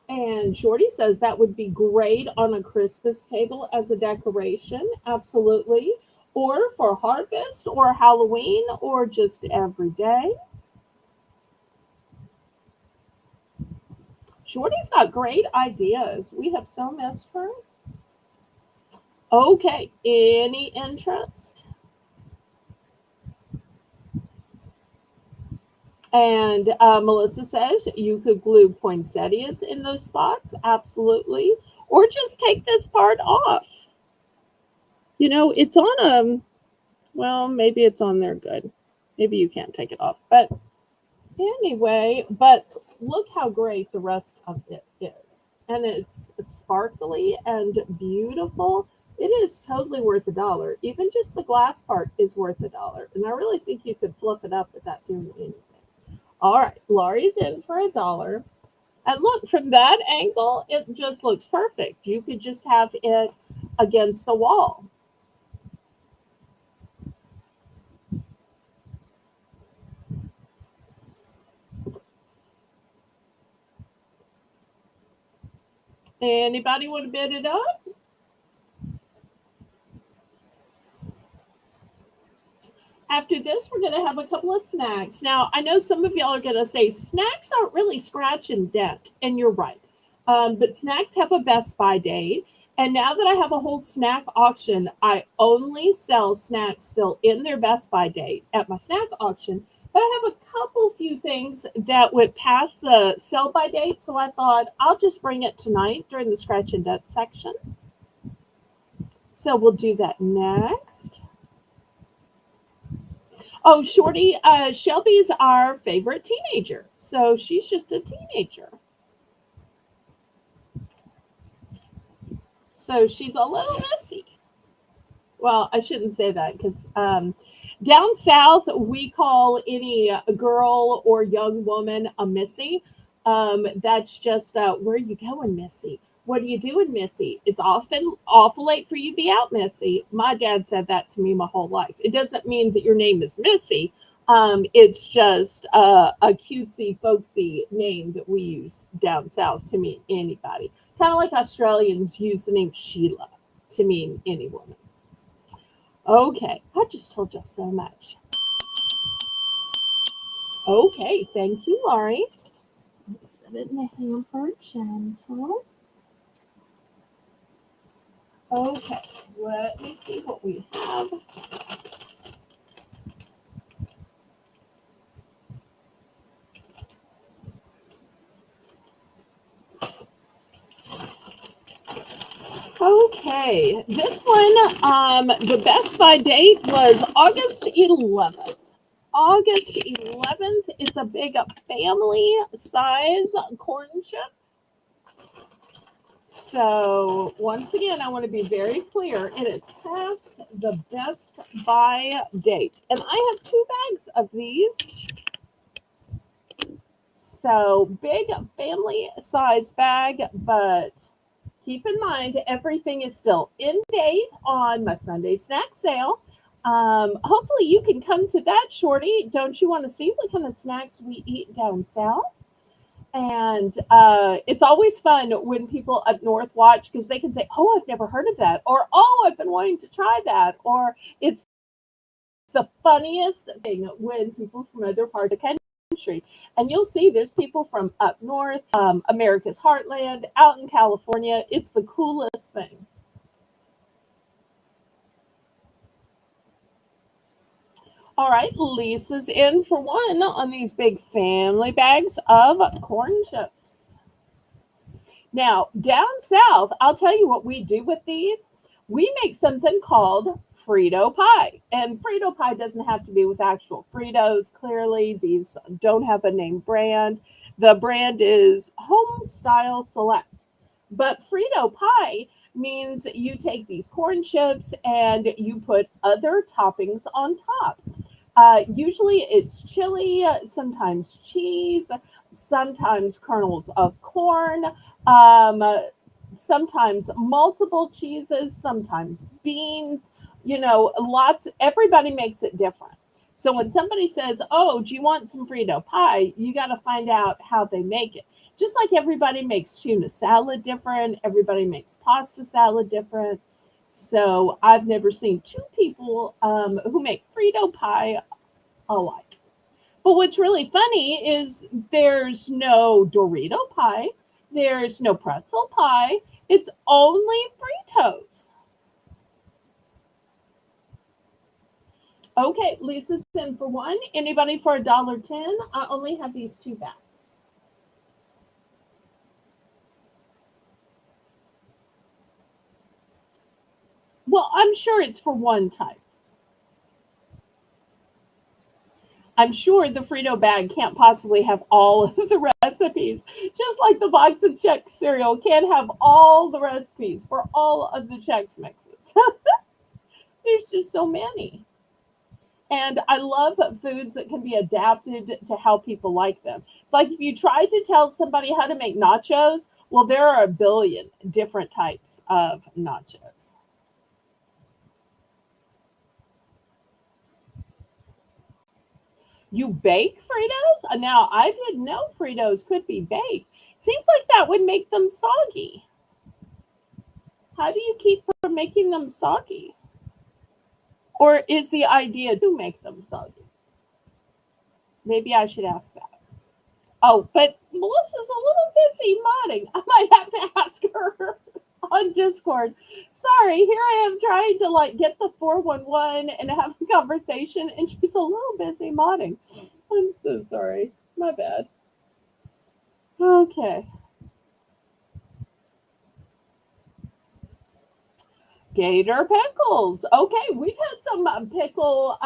And Shorty says that would be great on a Christmas table as a decoration. Absolutely. Or for harvest or Halloween or just every day. Shorty's got great ideas. We have so missed her. Okay, any interest? And Melissa says you could glue poinsettias in those spots. Absolutely. Or just take this part off. It's on well, maybe it's on there good. Maybe you can't take it off. But anyway, but look how great the rest of it is. And it's sparkly and beautiful. It is totally worth $1. Even just the glass part is worth $1. And I really think you could fluff it up without doing anything. All right, Laurie's in for $1. And look, from that angle, it just looks perfect. You could just have it against a wall. Anybody want to bid it up? After this, we're going to have a couple of snacks. Now, I know some of y'all are going to say snacks aren't really scratch and dent, and you're right. But snacks have a Best Buy date. And now that I have a whole snack auction, I only sell snacks still in their Best Buy date at my snack auction. But I have a couple few things that would pass the sell by date. So I thought I'll just bring it tonight during the scratch and dent section. So we'll do that next. Oh, Shorty, Shelby's our favorite teenager. So she's just a teenager. So she's a little messy. Well, I shouldn't say that because down south, we call any girl or young woman a missy. That's just, where are you going, Missy? What are you doing, Missy? It's often awful late for you to be out, Missy. My dad said that to me my whole life. It doesn't mean that your name is Missy. It's just a cutesy, folksy name that we use down south to mean anybody. Kind of like Australians use the name Sheila to mean any woman. Okay, I just told you so much. Okay, thank you, Laurie. Set it in the hamper, gentle. Okay, let me see what we have. Okay, this one, the Best By date was August 11th. August 11th, it's a big family size corn chip. So once again, I want to be very clear. It is past the Best By date. And I have 2 bags of these. So big family size bag, but keep in mind everything is still in date on my Sunday snack sale. Hopefully you can come to that, Shorty. Don't you want to see what kind of snacks we eat down south? And it's always fun when people up north watch because they can say, "Oh, I've never heard of that," or "Oh, I've been wanting to try that," or it's the funniest thing when people from other parts of the country, and you'll see there's people from up north, America's heartland, out in California. It's the coolest thing. All right, Lisa's in for one on these big family bags of corn chips. Now, down south, I'll tell you what we do with these. We make something called Frito pie. And Frito pie doesn't have to be with actual Fritos. Clearly, these don't have a name brand. The brand is Home Style Select. But Frito pie means you take these corn chips and you put other toppings on top. Usually it's chili, sometimes cheese, sometimes kernels of corn, um, sometimes multiple cheeses, sometimes beans, lots, everybody makes it different. So when somebody says, "Oh, do you want some Frito pie?" You got to find out how they make it. Just like everybody makes tuna salad different, everybody makes pasta salad different. So I've never seen 2 people who make Frito pie alike. But what's really funny is there's no Dorito pie, there's no pretzel pie, it's only Fritos. Okay, Lisa's in for one. Anybody for $1.10? I only have these 2 bags. Well, I'm sure it's for one type. I'm sure the Frito bag can't possibly have all of the recipes, just like the box of Chex cereal can't have all the recipes for all of the Chex mixes. There's just so many. And I love foods that can be adapted to how people like them. It's like if you try to tell somebody how to make nachos, well, there are a billion different types of nachos. You bake Fritos? Now, I didn't know Fritos could be baked. Seems like that would make them soggy. How do you keep from making them soggy? Or is the idea to make them soggy? Maybe I should ask that. Oh, but Melissa's a little busy modding. I might have to ask her on Discord. Sorry, here I am trying to get the 411 and have a conversation, and she's a little busy modding. I'm so sorry. My bad. Okay. Gator pickles. Okay, we've had some pickle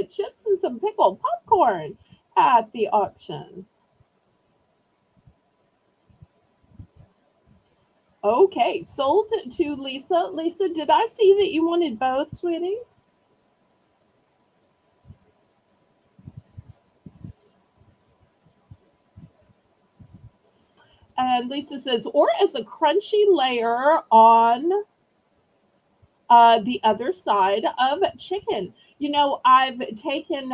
chips and some pickle popcorn at the auction. Okay, sold to Lisa. Lisa, did I see that you wanted both, sweetie? And Lisa says, or as a crunchy layer on the other side of chicken. I've taken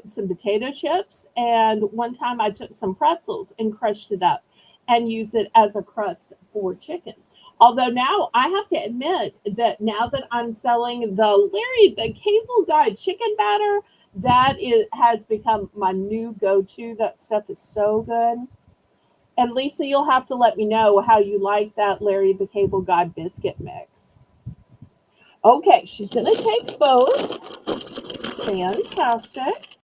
some potato chips, and one time I took some pretzels and crushed it up and used it as a crust for chicken. Although now I have to admit that now that I'm selling the Larry the Cable Guy chicken batter, has become my new go-to. That stuff is so good. And Lisa, you'll have to let me know how you like that Larry the Cable Guy biscuit mix. Okay, she's going to take both. Fantastic.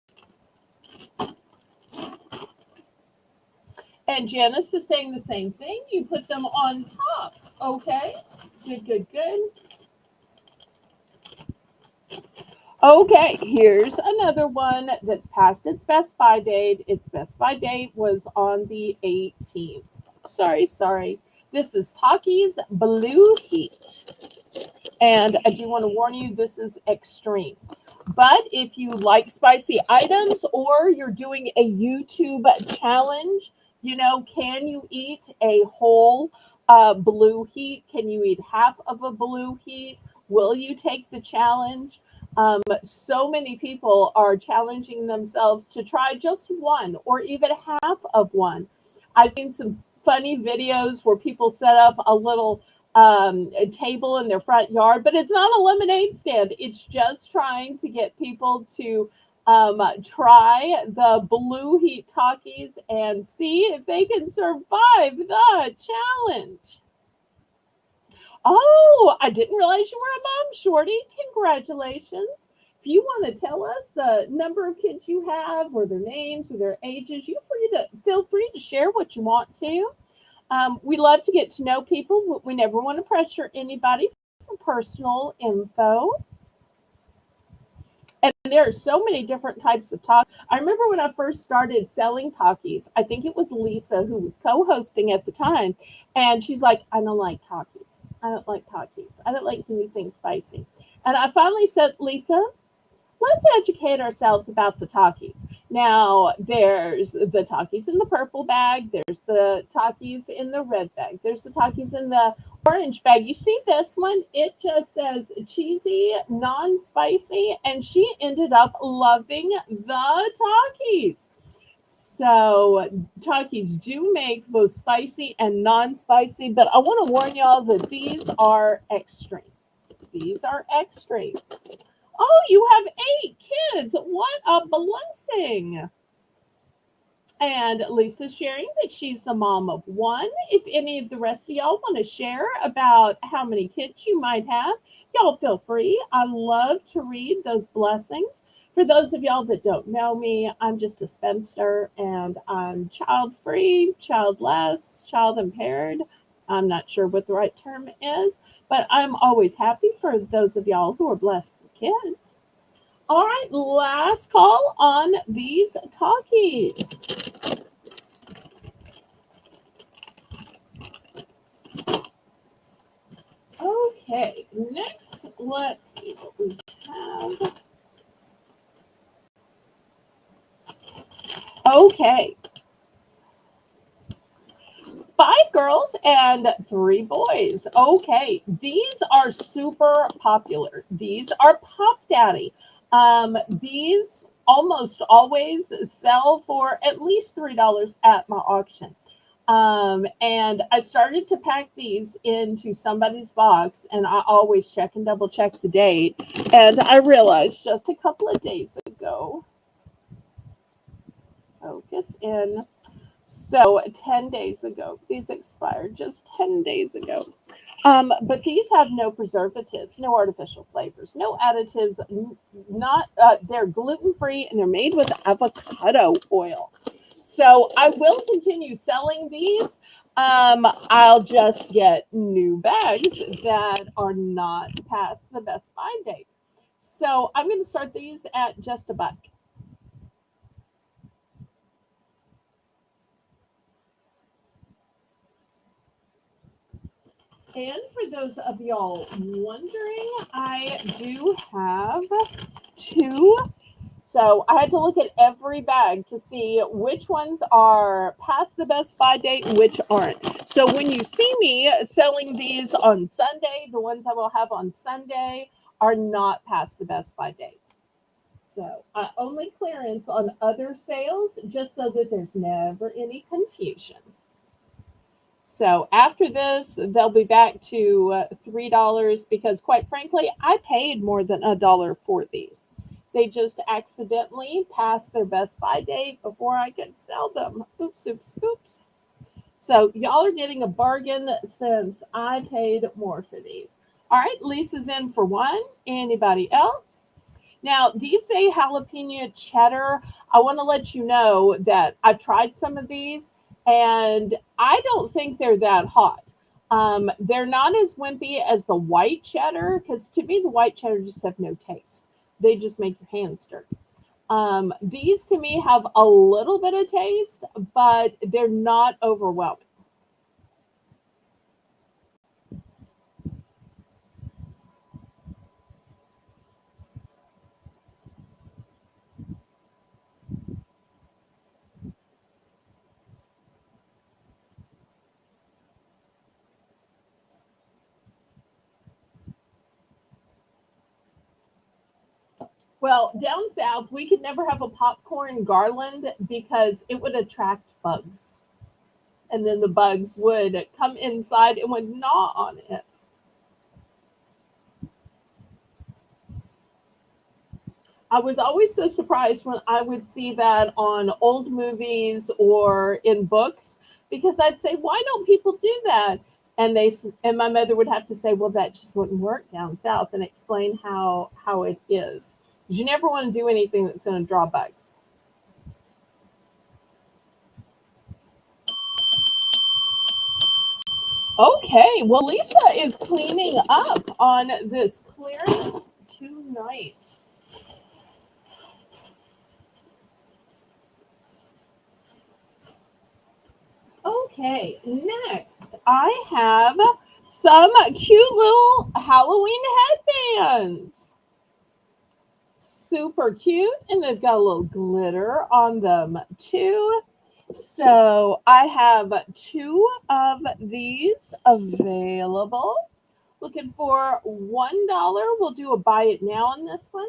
And Janice is saying the same thing. You put them on top. Okay, good, good, good. Okay, here's another one that's past its best by date. Its best by date was on the 18th. Sorry. This is Takis Blue Heat. And I do want to warn you, this is extreme. But if you like spicy items or you're doing a YouTube challenge, can you eat a whole blue heat? Can you eat half of a blue heat? Will you take the challenge? So many people are challenging themselves to try just one or even half of one. I've seen some funny videos where people set up a little a table in their front yard, but it's not a lemonade stand. It's just trying to get people to try the blue heat Takis and see if they can survive the challenge. Oh, I didn't realize you were a mom, Shorty. Congratulations. If you want to tell us the number of kids you have, or their names, or their ages, feel free to share what you want to. We love to get to know people. We never want to pressure anybody for personal info. And there are so many different types of Takis. I remember when I first started selling Takis, I think it was Lisa who was co-hosting at the time, and she's like, I don't like Takis. I don't like Takis. I don't like anything spicy. And I finally said, Lisa, let's educate ourselves about the Takis. Now, there's the Takis in the purple bag. There's the Takis in the red bag. There's the Takis in the orange bag. You see this one? It just says cheesy, non-spicy, and she ended up loving the Takis. So Takis do make both spicy and non-spicy, but I want to warn y'all that these are extreme. These are extreme. Oh, you have 8 kids. What a blessing. And Lisa's sharing that she's the mom of 1. If any of the rest of y'all want to share about how many kids you might have, y'all feel free. I love to read those blessings. For those of y'all that don't know me, I'm just a spinster and I'm child free, childless, child impaired. I'm not sure what the right term is, but I'm always happy for those of y'all who are blessed with kids. All right, last call on these Takis. Okay, next, let's see what we have. Okay. 5 girls and 3 boys. Okay, these are super popular. These are Pop Daddy. These almost always sell for at least $3 at my auction. And I started to pack these into somebody's box, and I always check and double check the date. And I realized just a couple of days ago, focus in. So 10 days ago, these expired just 10 days ago. But these have no preservatives, no artificial flavors, no additives. They're gluten free and they're made with avocado oil. So I will continue selling these. I'll just get new bags that are not past the best buy date. So I'm going to start these at just $1. And for those of y'all wondering, I do have 2 So I had to look at every bag to see which ones are past the best by date and which aren't. So when you see me selling these on Sunday, the ones I will have on Sunday are not past the best by date. So I only clearance on other sales just so that there's never any confusion. So after this, they'll be back to $3 because, quite frankly, I paid more than a dollar for these. They just accidentally passed their best by date before I could sell them. Oops, oops, oops. So y'all are getting a bargain since I paid more for these. All right, Lisa's in for one. Anybody else? Now, these say jalapeno cheddar. I want to let you know that I've tried some of these and I don't think they're that hot. They're not as wimpy as the white cheddar because to me, the white cheddar just have no taste. They just make your hands dirty. These to me have a little bit of taste, but they're not overwhelming. Well, down south, we could never have a popcorn garland because it would attract bugs. And then the bugs would come inside and would gnaw on it. I was always so surprised when I would see that on old movies or in books because I'd say, "Why don't people do that?" And my mother would have to say, "Well, that just wouldn't work down south," and explain how it is. You never want to do anything that's going to draw bugs. Okay, well, Lisa is cleaning up on this clearance tonight. Okay, next I have some cute little Halloween headbands. Super cute, and they've got a little glitter on them too. So I have two of these available. Looking for $1. We'll do a buy it now on this one.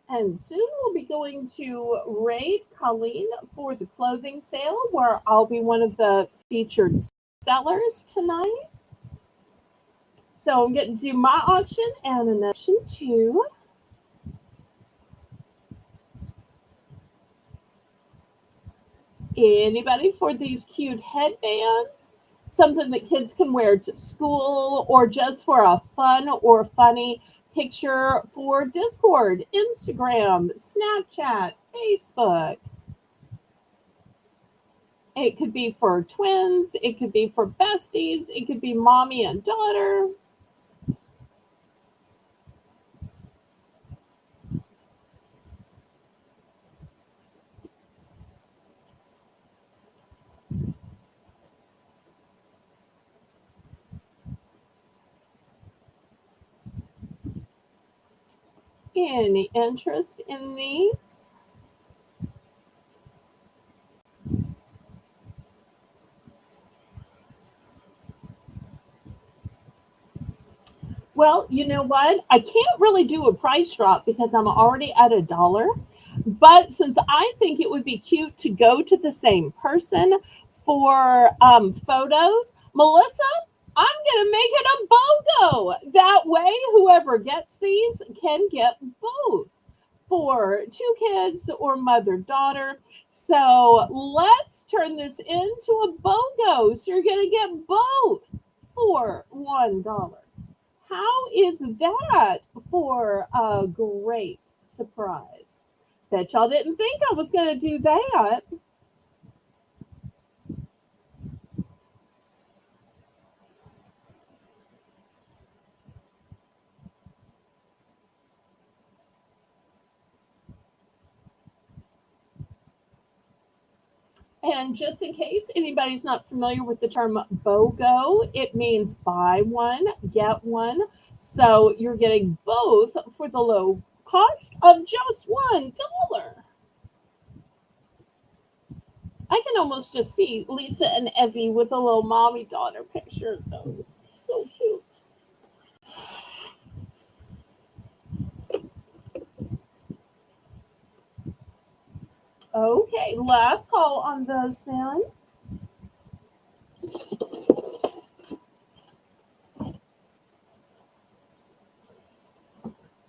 And soon we'll be going to Raid Colleen for the clothing sale, where I'll be one of the featured sellers tonight. So I'm getting to do my auction and an auction too. Anybody for these cute headbands? Something that kids can wear to school or just for a fun or funny picture for Discord, Instagram, Snapchat, Facebook. It could be for twins, it could be for besties, it could be mommy and daughter. Any interest in these? Well, you know what? I can't really do a price drop because I'm already at a dollar. But since I think it would be cute to go to the same person for photos, Melissa, I'm going to make it a BOGO. That way, whoever gets these can get both for two kids or mother daughter. So let's turn this into a BOGO. So you're going to get both for $1. How is that for a great surprise? Bet y'all didn't think I was going to do that. And just in case anybody's not familiar with the term BOGO, it means buy one, get one. So you're getting both for the low cost of just $1. I can almost just see Lisa and Evie with a little mommy daughter picture of those. So cute. Okay, last call on those then.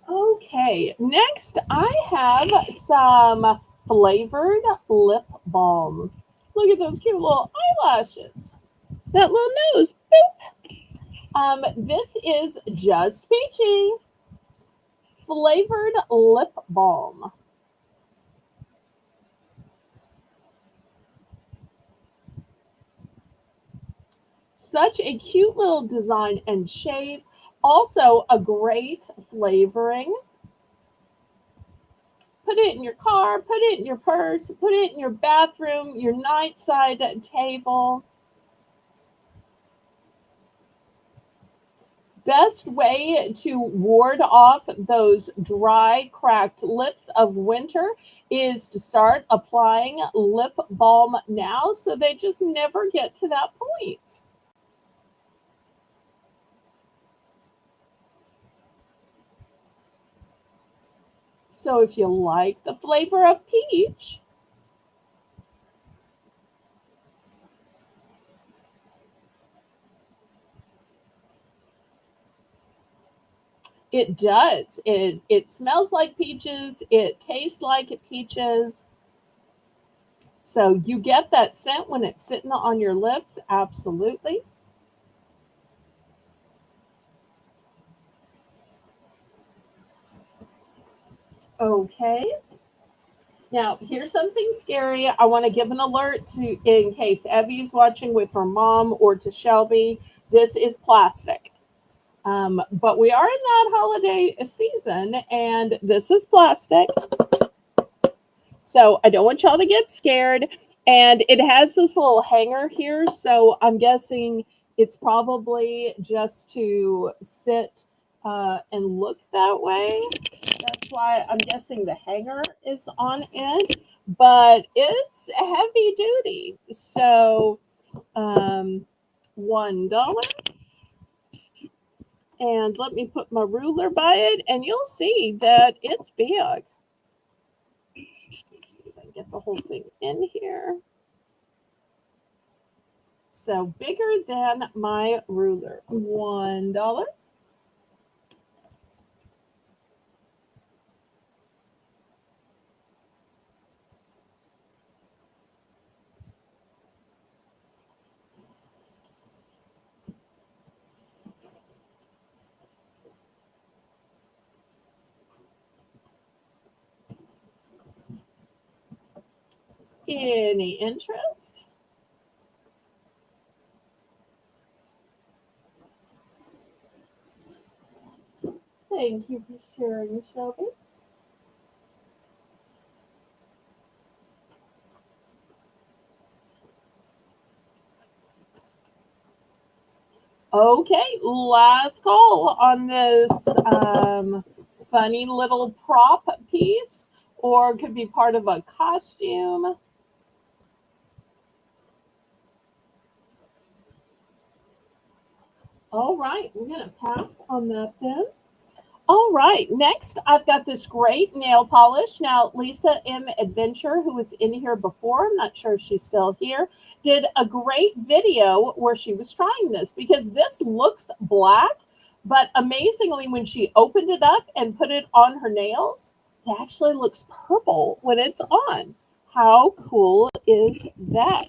Okay, next I have some flavored lip balm. Look at those cute little eyelashes. That little nose. This is just peachy. Flavored lip balm. Such a cute little design and shape. Also a great flavoring. Put it in your car, put it in your purse, put it in your bathroom, your nightside table. Best way to ward off those dry, cracked lips of winter is to start applying lip balm now so they just never get to that point. So if you like the flavor of peach, it does. It smells like peaches, it tastes like peaches. So you get that scent when it's sitting on your lips, absolutely. Okay. Now, here's something scary. I want to give an alert to in case Evie's watching with her mom or to Shelby. This is plastic. But we are in that holiday season, and this is plastic. So I don't want y'all to get scared. And it has this little hanger here. So I'm guessing it's probably just to sit and look that way. That's why I'm guessing the hanger is on it. But it's heavy duty. So $1. And let me put my ruler by it, and you'll see that it's big. Let's see if I can get the whole thing in here. So bigger than my ruler. $1. Any interest? Thank you for sharing, Shelby. Okay, last call on this funny little prop piece, or could be part of a costume. All right, we're going to pass on that then. All right, next I've got this great nail polish. Now, Lisa M. Adventure, who was in here before, I'm not sure if she's still here, did a great video where she was trying this because this looks black, but amazingly, when she opened it up and put it on her nails, it actually looks purple when it's on. How cool is that?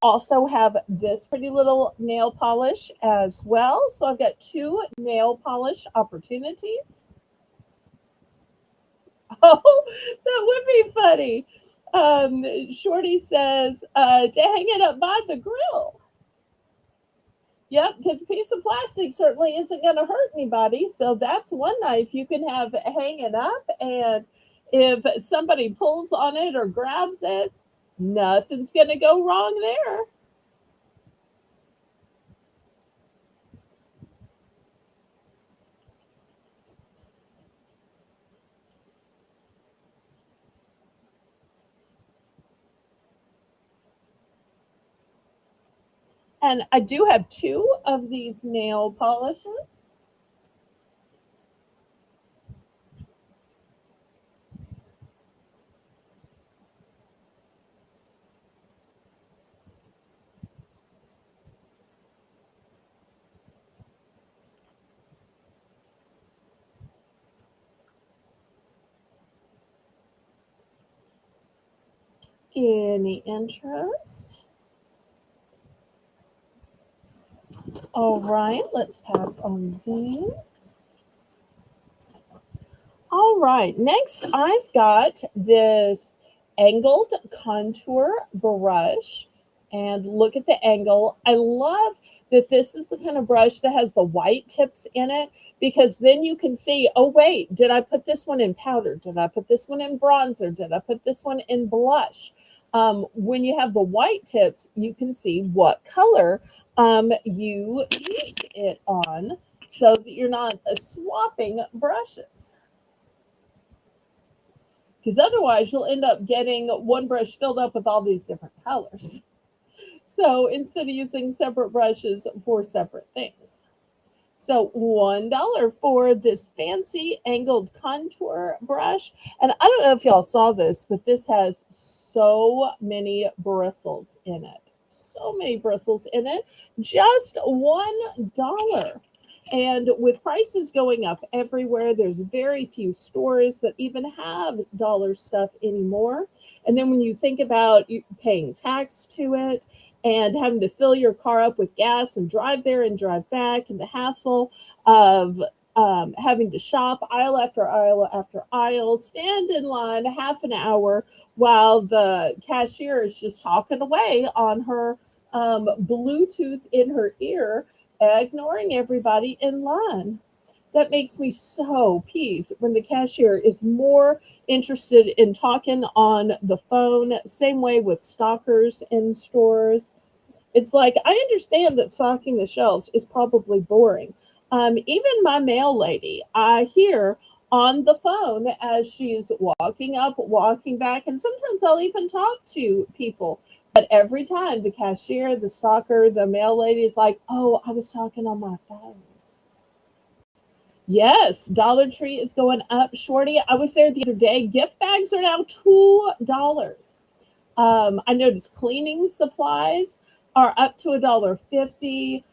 Also have this pretty little nail polish as well. So I've got two nail polish opportunities. Oh, that would be funny. Shorty says to hang it up by the grill. Yep, because a piece of plastic certainly isn't going to hurt anybody. So that's one knife you can have hanging up. And if somebody pulls on it or grabs it, Nothing's going to go wrong there. And I do have two of these nail polishes. Any interest? All right, let's pass on these. All right, next I've got this angled contour brush. And look at the angle. I love that this is the kind of brush that has the white tips in it because then you can see, oh, wait, did I put this one in powder? Did I put this one in bronzer? Did I put this one in blush? When you have the white tips, you can see what color you used it on so that you're not swapping brushes because otherwise you'll end up getting one brush filled up with all these different colors. So instead of using separate brushes for separate things. So $1 for this fancy angled contour brush. And I don't know if y'all saw this, but this has so many bristles in it. So many bristles in it. Just $1. And with prices going up everywhere, there's very few stores that even have dollar stuff anymore. And then when you think about paying tax to it and having to fill your car up with gas and drive there and drive back, and the hassle of having to shop aisle after aisle after aisle, stand in line half an hour while the cashier is just talking away on her Bluetooth in her ear, ignoring everybody in line. That makes me so peeved when the cashier is more interested in talking on the phone. Same way with stockers in stores. It's like I understand that stocking the shelves is probably boring. Even my mail lady, I hear on the phone as she's walking up, walking back, and sometimes I'll even talk to people. But every time the cashier, the stalker, the mail lady is like, "Oh, I was talking on my phone." Yes, Dollar Tree is going up, Shorty. I was there the other day. Gift bags are now $2. I noticed cleaning supplies are up to $1.50.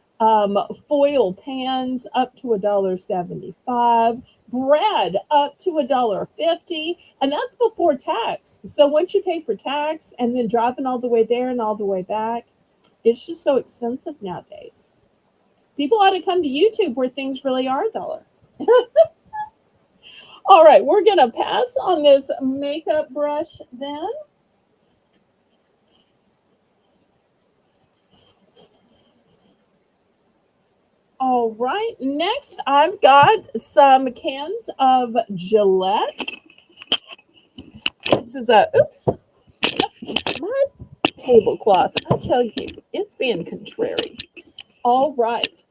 Foil pans up to $1.75. Bread up to $1.50, and that's before tax. So once you pay for tax and then driving all the way there and all the way back, it's just so expensive nowadays. People ought to come to YouTube where things really are a dollar. All right, we're gonna pass on this makeup brush then. All right, next I've got some cans of Gillette. This is a, oops, my tablecloth. I tell you, it's being contrary. All right,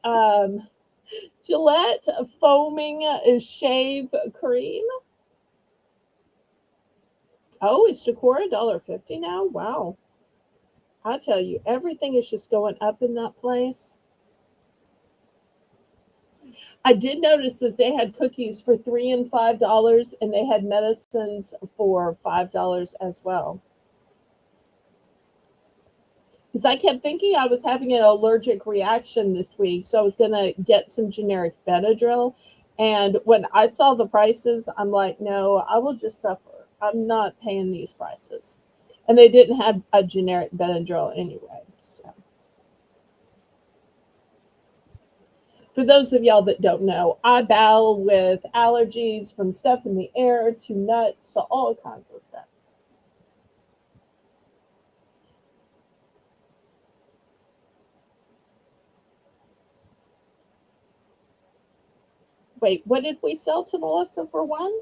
Gillette foaming shave cream. Oh, is Decor $1.50 now? Wow. I tell you, everything is just going up in that place. I did notice that they had cookies for $3 and $5, and they had medicines for $5 as well. Because I kept thinking I was having an allergic reaction this week, so I was gonna get some generic Benadryl. And when I saw the prices, I'm like, no, I will just suffer. I'm not paying these prices. And they didn't have a generic Benadryl anyway. So for those of y'all that don't know, I battle with allergies from stuff in the air to nuts to all kinds of stuff. Wait, what did we sell to Melissa for one?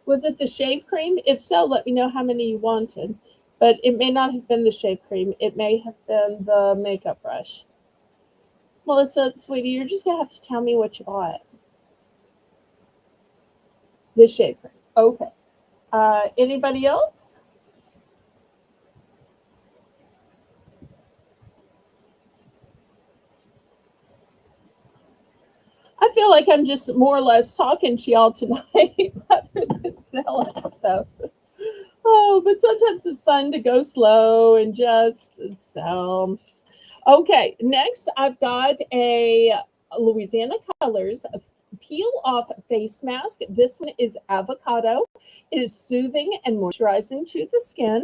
Was it the shave cream? If so, let me know how many you wanted. But it may not have been the shave cream. It may have been the makeup brush. Melissa, sweetie, you're just going to have to tell me what you bought. The shave cream. Okay. Anybody else? I feel like I'm just more or less talking to y'all tonight rather than selling stuff. Oh, but sometimes it's fun to go slow and just sell. Okay, next I've got a Louisiana Colors peel off face mask. This one is avocado. It is soothing and moisturizing to the skin.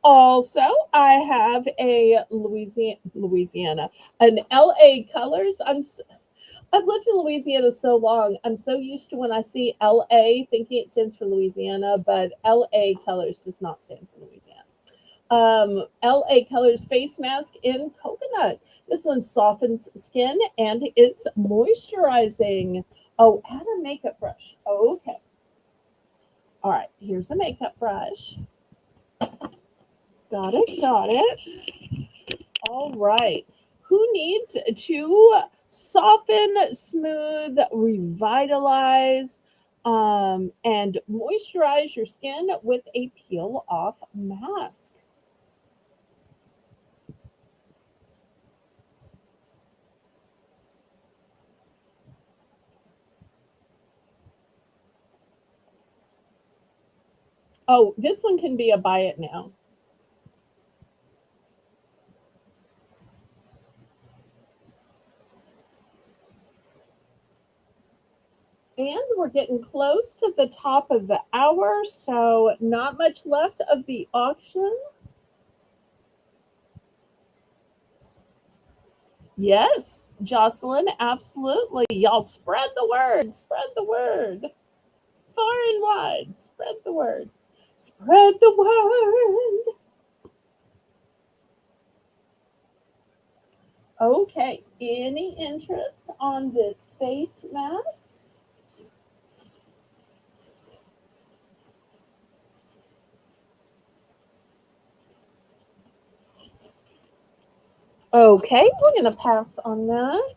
Also, I have a Louisiana, an LA Colors. I've lived in Louisiana so long. I'm so used to when I see LA thinking it stands for Louisiana, but LA Colors does not stand for Louisiana. LA Colors face mask in coconut. This one softens skin and it's moisturizing. Oh, add a makeup brush. Okay. All right, here's a makeup brush. Got it, got it. All right. Who needs to soften, smooth, revitalize, and moisturize your skin with a peel off mask? Oh, this one can be a buy it now. And we're getting close to the top of the hour, so not much left of the auction. Yes, Jocelyn, absolutely. Y'all spread the word, spread the word. Far and wide, spread the word. Spread the word. Okay, any interest on this face mask? Okay, we're going to pass on that.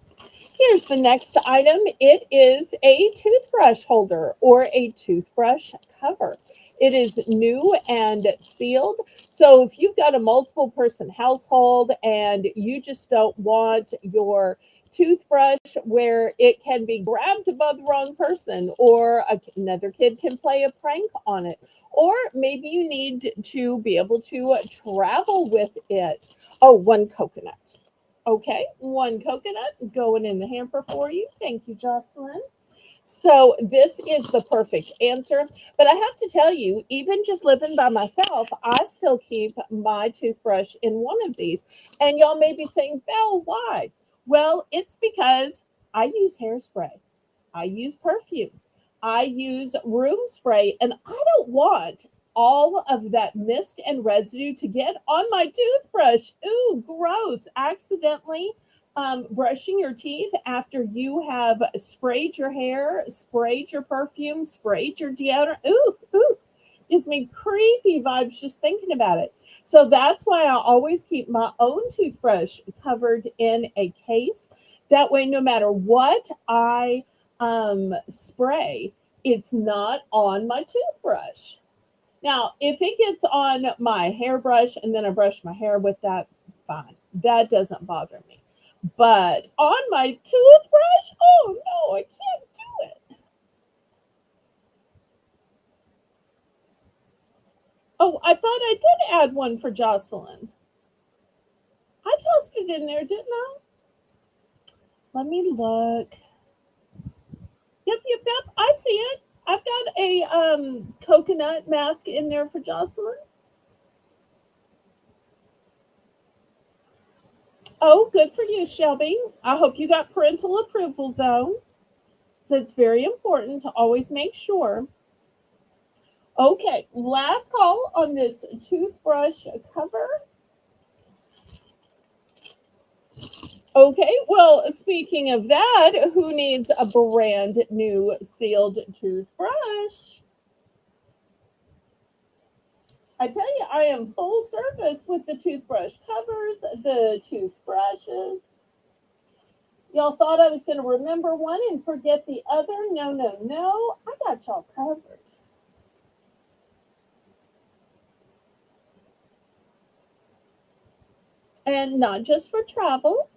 Here's the next item. It is a toothbrush holder or a toothbrush cover. It is new and sealed. So if you've got a multiple person household and you just don't want your toothbrush where it can be grabbed by the wrong person or another kid can play a prank on it, or maybe you need to be able to travel with it. Oh, one coconut. Okay, one coconut going in the hamper for you. Thank you, Jocelyn. So this is the perfect answer. But I have to tell you, even just living by myself, I still keep my toothbrush in one of these. And y'all may be saying, Belle, why? Well, it's because I use hairspray. I use perfume. I use room spray, and I don't want all of that mist and residue to get on my toothbrush. Ooh, gross. Accidentally brushing your teeth after you have sprayed your hair, sprayed your perfume, sprayed your deodorant. Ooh, ooh. Gives me creepy vibes just thinking about it. So that's why I always keep my own toothbrush covered in a case. That way, no matter what I spray, it's not on my toothbrush. Now, if it gets on my hairbrush and then I brush my hair with that, fine. That doesn't bother me. But on my toothbrush, oh no, I can't do it. Oh, I thought I did add one for Jocelyn. I tossed it in there, didn't I? Let me look. Yep, yep, yep. I see it. I've got a coconut mask in there for Jocelyn. Oh, good for you, Shelby. I hope you got parental approval though. So it's very important to always make sure. Okay, last call on this toothbrush cover. Okay, well, speaking of that, who needs a brand new sealed toothbrush? I tell you, I am full service with the toothbrush covers, the toothbrushes. Y'all thought I was going to remember one and forget the other? No, no, no. I got y'all covered. And not just for travel.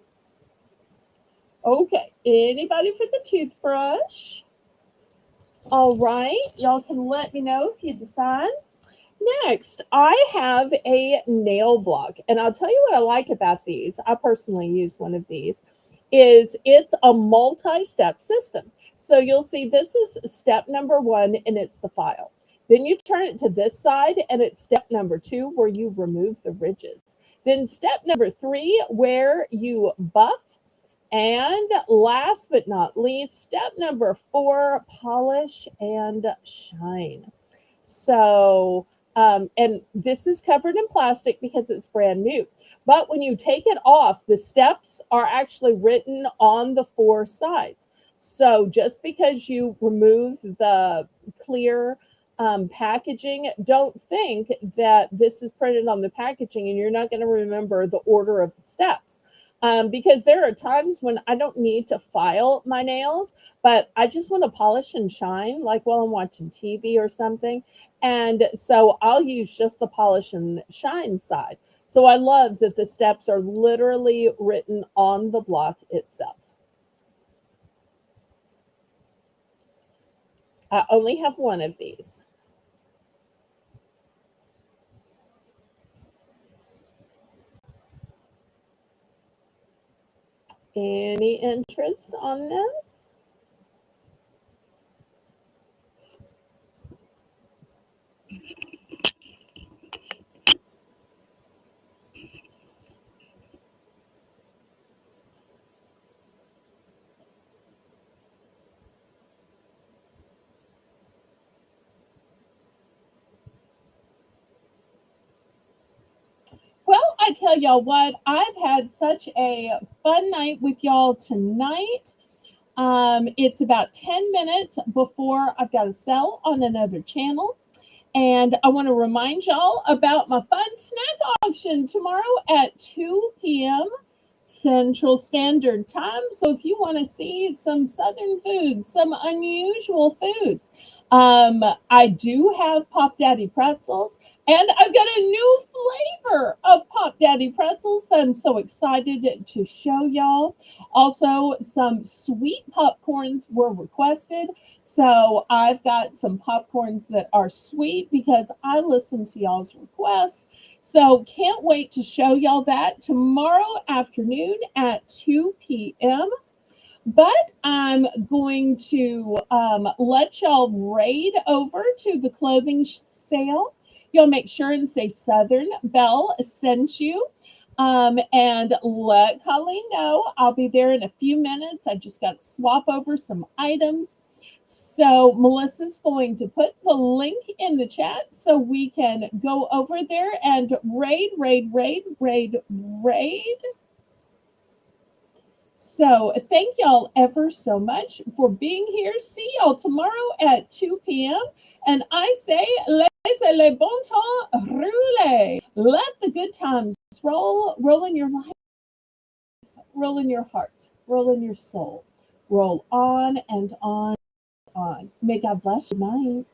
Okay, anybody for the toothbrush? All right, y'all can let me know if you decide. Next, I have a nail block, and I'll tell you what I like about these. I personally use one of these. Is it's a multi-step system. So you'll see this is step number one, and it's the file. Then you turn it to this side, and it's step number two, where you remove the ridges. Then step number three, where you buff. And last but not least, step number four, polish and shine. So, and this is covered in plastic because it's brand new. But when you take it off, the steps are actually written on the four sides. So just because you remove the clear packaging, don't think that this is printed on the packaging and you're not going to remember the order of the steps. Because there are times when I don't need to file my nails, but I just want to polish and shine, like while I'm watching TV or something. And so I'll use just the polish and shine side. So I love that the steps are literally written on the block itself. I only have one of these. Any interest on this? Well, I tell y'all what, I've had such a fun night with y'all tonight. It's about 10 minutes before I've got to sell on another channel. And I want to remind y'all about my fun snack auction tomorrow at 2 p.m. Central Standard Time. So if you want to see some Southern foods, some unusual foods, I do have Pop Daddy pretzels, and I've got a new flavor of Pop Daddy pretzels that I'm so excited to show y'all. Also, some sweet popcorns were requested. So I've got some popcorns that are sweet because I listen to y'all's requests. So can't wait to show y'all that tomorrow afternoon at 2 p.m. But I'm going to let y'all raid over to the clothing sale. Y'all make sure and say Southern Belle sent you. And let Colleen know I'll be there in a few minutes. I just got to swap over some items. So Melissa's going to put the link in the chat so we can go over there and raid. So thank y'all ever so much for being here. See y'all tomorrow at 2 p.m. And I say, laissez le bon temps rouler. Let the good times roll in your life, roll in your heart, roll in your soul. Roll on and on. May God bless you. Night.